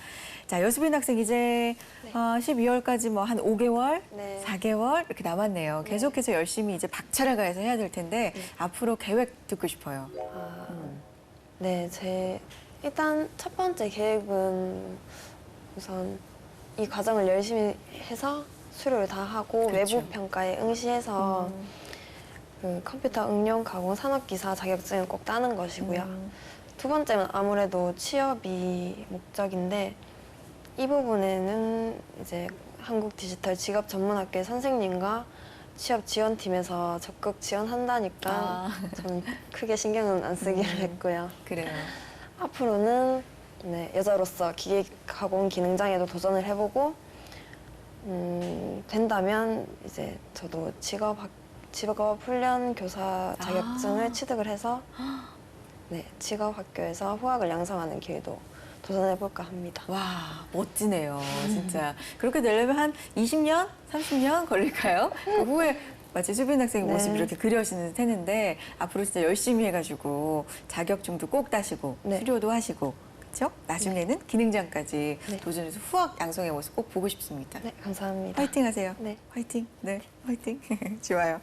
Speaker 2: 자, 여수빈 학생 이제 12월까지 한 5개월,
Speaker 3: 네.
Speaker 2: 4개월 이렇게 남았네요. 계속해서 열심히 이제 박차를 가해서 해야 될 텐데 앞으로 계획 듣고 싶어요.
Speaker 3: 네, 일단 첫 번째 계획은 우선 이 과정을 열심히 해서 수료를 다 하고
Speaker 2: 그렇죠.
Speaker 3: 외부 평가에 응시해서 그 컴퓨터 응용 가공 산업기사 자격증을 꼭 따는 것이고요. 두 번째는 아무래도 취업이 목적인데 이 부분에는 이제 한국 디지털 직업 전문학교의 선생님과 취업 지원팀에서 적극 지원한다니까 저는 크게 신경은 안 쓰기로 했고요.
Speaker 2: 그래요.
Speaker 3: 앞으로는 여자로서 기계 가공 기능장에도 도전을 해보고 된다면 이제 저도 직업 훈련 교사 자격증을 취득을 해서 직업 학교에서 후학을 양성하는 길도 도전해볼까 합니다.
Speaker 2: 와, 멋지네요, 진짜. 그렇게 되려면 한 20년, 30년 걸릴까요? 그 후에 마치 수빈 학생의
Speaker 3: 네.
Speaker 2: 모습이 이렇게 그려지는 테는데 앞으로 진짜 열심히 해가지고 자격증도 꼭 따시고
Speaker 3: 네.
Speaker 2: 수료도 하시고 그렇죠? 나중에는 기능장까지
Speaker 3: 네.
Speaker 2: 도전해서 후학 양성의 모습 꼭 보고 싶습니다.
Speaker 3: 네, 감사합니다.
Speaker 2: 화이팅 하세요.
Speaker 3: 네.
Speaker 2: 화이팅. 네, 화이팅. 좋아요.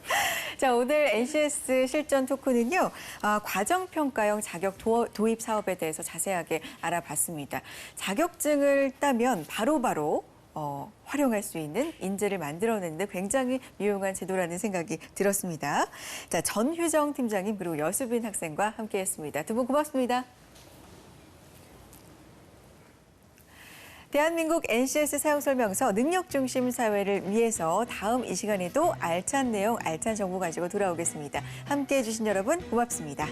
Speaker 2: 자, 오늘 NCS 실전 토크는요, 과정평가형 자격 도입 사업에 대해서 자세하게 알아봤습니다. 자격증을 따면 바로바로 활용할 수 있는 인재를 만들어내는데 굉장히 유용한 제도라는 생각이 들었습니다. 자, 전효정 팀장님 그리고 여수빈 학생과 함께했습니다. 두 분 고맙습니다. 대한민국 NCS 사용설명서 능력중심 사회를 위해서 다음 이 시간에도 알찬 내용, 알찬 정보 가지고 돌아오겠습니다. 함께해 주신 여러분 고맙습니다.